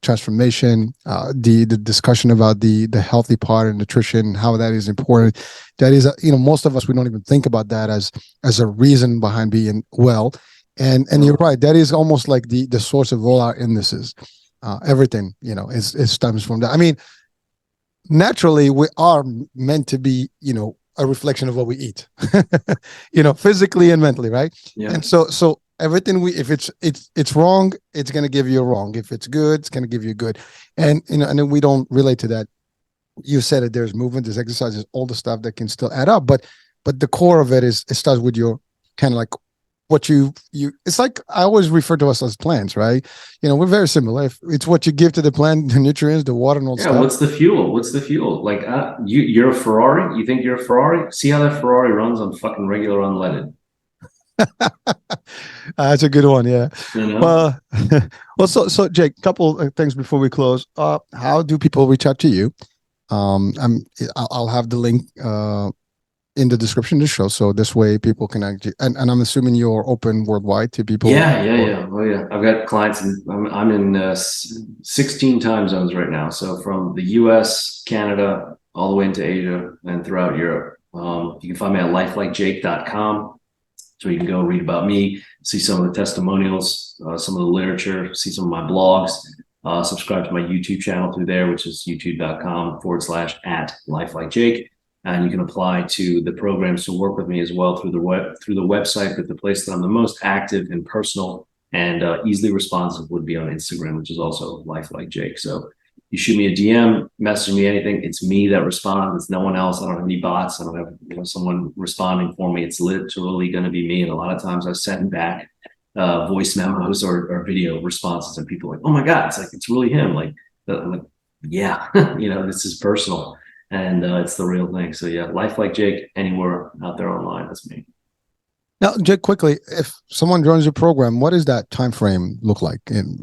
transformation, the discussion about the healthy part and nutrition, how that is important. That is, most of us, we don't even think about that as a reason behind being well. And you're right. That is almost like the source of all our illnesses. Everything, is stems from that. I mean, naturally we are meant to be, a reflection of what we eat, physically and mentally, right? Yeah. And so everything if it's wrong, it's going to give you a wrong. If it's good, it's going to give you good. And and then we don't relate to that. You said it, there's movement, there's exercise, there's all the stuff that can still add up, but the core of it is, it starts with your kind of like what you it's like, I always refer to us as plants, right? We're very similar. If it's what you give to the plant, the nutrients, the water, and all stuff. What's the fuel? Like, you're a Ferrari. You think you're a Ferrari? See how that Ferrari runs on fucking regular unleaded. That's a good one. Yeah. Well, so Jake, couple of things before we close. How do people reach out to you? I'll have the link in the description of the show, so this way people can actually, and I'm assuming you're open worldwide to people. Yeah. Oh yeah, I've got clients, and I'm in 16 time zones right now, so from the US, Canada, all the way into Asia and throughout Europe. You can find me at lifelikejake.com, so you can go read about me, see some of the testimonials, some of the literature, see some of my blogs, subscribe to my YouTube channel through there, which is youtube.com/@lifelikejake. And you can apply to the programs to work with me as well through the website. But the place that I'm the most active and personal and easily responsive would be on Instagram, which is also Life Like Jake. So you shoot me a DM, message me anything. It's me that responds. It's no one else. I don't have any bots. I don't have someone responding for me. It's literally going to be me. And a lot of times I send back voice memos or video responses, and people are like, "Oh my God, it's really him." I'm like, yeah, this is personal. And it's the real thing. So yeah, Life Like Jake, anywhere out there online, that's me. Now, Jake, quickly, if someone joins your program, what does that time frame look like? In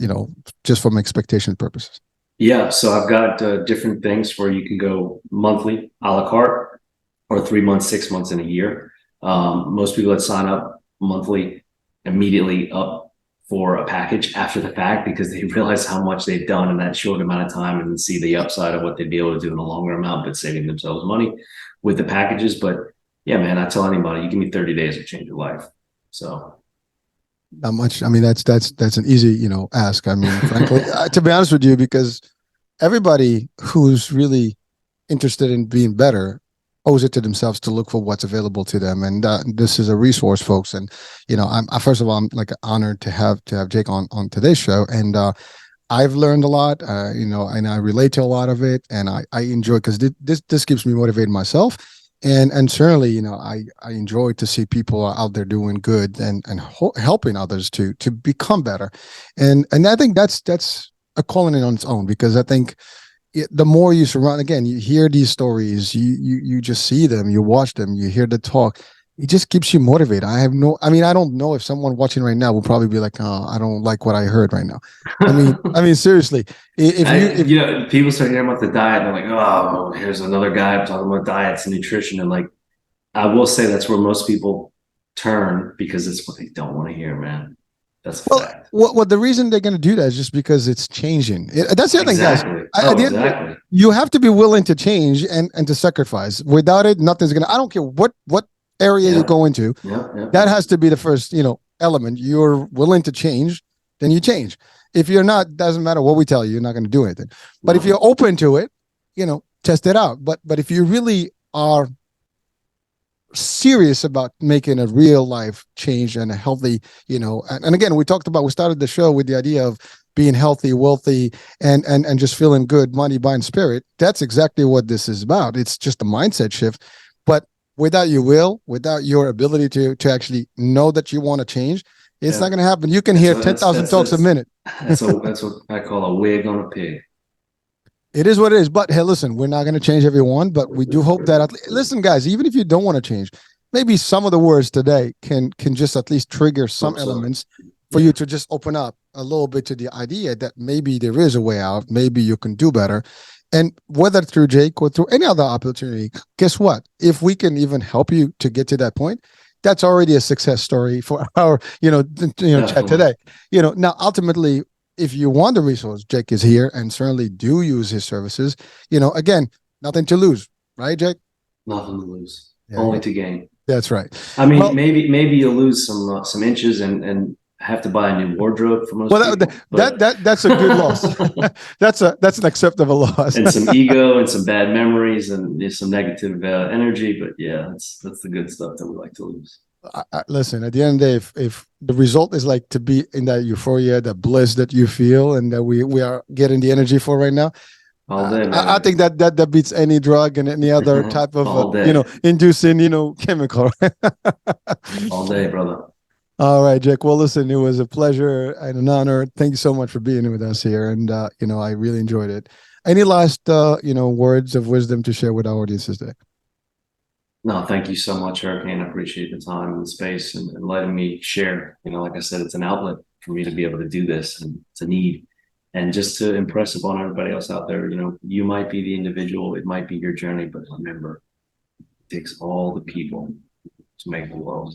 just from expectation purposes. Yeah, so I've got different things where you can go monthly, a la carte, or 3 months, 6 months, and a year. Most people that sign up monthly immediately up for a package after the fact, because they realize how much they've done in that short amount of time and see the upside of what they'd be able to do in a longer amount, but saving themselves money with the packages. But yeah, man, I tell anybody, you give me 30 days to change your life. So not much. I mean, that's an easy, ask. I mean, frankly, to be honest with you, because everybody who's really interested in being better owes it to themselves to look for what's available to them, and this is a resource, folks. And I'm first of all, I'm like honored to have Jake on today's show, and I've learned a lot, and I relate to a lot of it, and I enjoy, because this keeps me motivated myself, and certainly I enjoy to see people out there doing good and helping others to become better, and I think that's a calling in on its own, because I think the more you surround, again, you hear these stories, you just see them, you watch them, you hear the talk, it just keeps you motivated. I don't know if someone watching right now will probably be like, "Oh, I don't like what I heard right now." I mean, seriously, if people start hearing about the diet, and they're like, "Oh, here's another guy talking about diets and nutrition," and like, I will say that's where most people turn, because it's what they don't want to hear, man. That's a fact. Well, the reason they're going to do that is just because it's changing. That's the other thing, guys. Exactly. You have to be willing to change and to sacrifice. Without it, nothing's going to, I don't care what area you go into. That has to be the first, element. You're willing to change, then you change. If you're not, doesn't matter what we tell you, you're not going to do anything. But if you're open to it, test it out. But if you really are serious about making a real life change and a healthy, and again, we started the show with the idea of being healthy, wealthy, and just feeling good, money, buying spirit. That's exactly what this is about. It's just a mindset shift. But without your will, without your ability to actually know that you want to change, it's not going to happen. You can hear 10,000 talks a minute. That's what I call a wig on a pig. It is what it is. But hey, listen, we're not going to change everyone, but we do hope that listen, guys, even if you don't want to change, maybe some of the words today can just at least trigger some elements for you to just open up a little bit to the idea that maybe there is a way out. Maybe you can do better. And whether through Jake or through any other opportunity, guess what? If we can even help you to get to that point, that's already a success story for our, chat today. Now ultimately, if you want the resource, Jake is here and certainly do use his services. Again, nothing to lose, right, Jake? Nothing to lose, only to gain. That's right. I mean, maybe you'll lose some inches and have to buy a new wardrobe for most people. That's a good loss. that's an acceptable loss. And some ego and some bad memories and some negative energy. But yeah, that's the good stuff that we like to lose. Listen, at the end of the day, if the result is like to be in that euphoria, that bliss that you feel, and that we are getting the energy for right now, all day, I think that beats any drug and any other type of inducing chemical. All day, brother. All right, Jack. Well, listen, it was a pleasure and an honor. Thank you so much for being with us here, and I really enjoyed it. Any last words of wisdom to share with our audiences today? No, thank you so much, Hurricane. I appreciate the time and the space and letting me share. Like I said, it's an outlet for me to be able to do this, and it's a need. And just to impress upon everybody else out there, you might be the individual, it might be your journey, but remember, it takes all the people to make the world.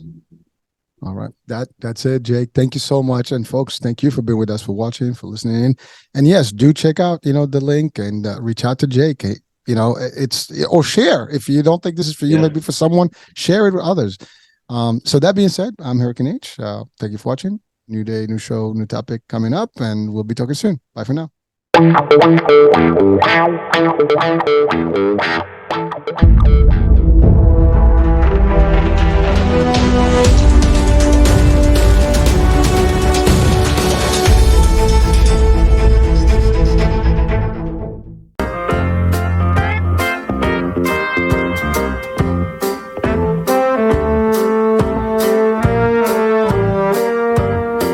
All right. That's it, Jake. Thank you so much. And folks, thank you for being with us, for watching, for listening in. And yes, do check out, the link and reach out to Jake. Or share. If you don't think this is for you, maybe for someone, share it with others. So that being said, I'm Hurricane H. Thank you for watching. New day, new show, new topic coming up, and we'll be talking soon. Bye for now.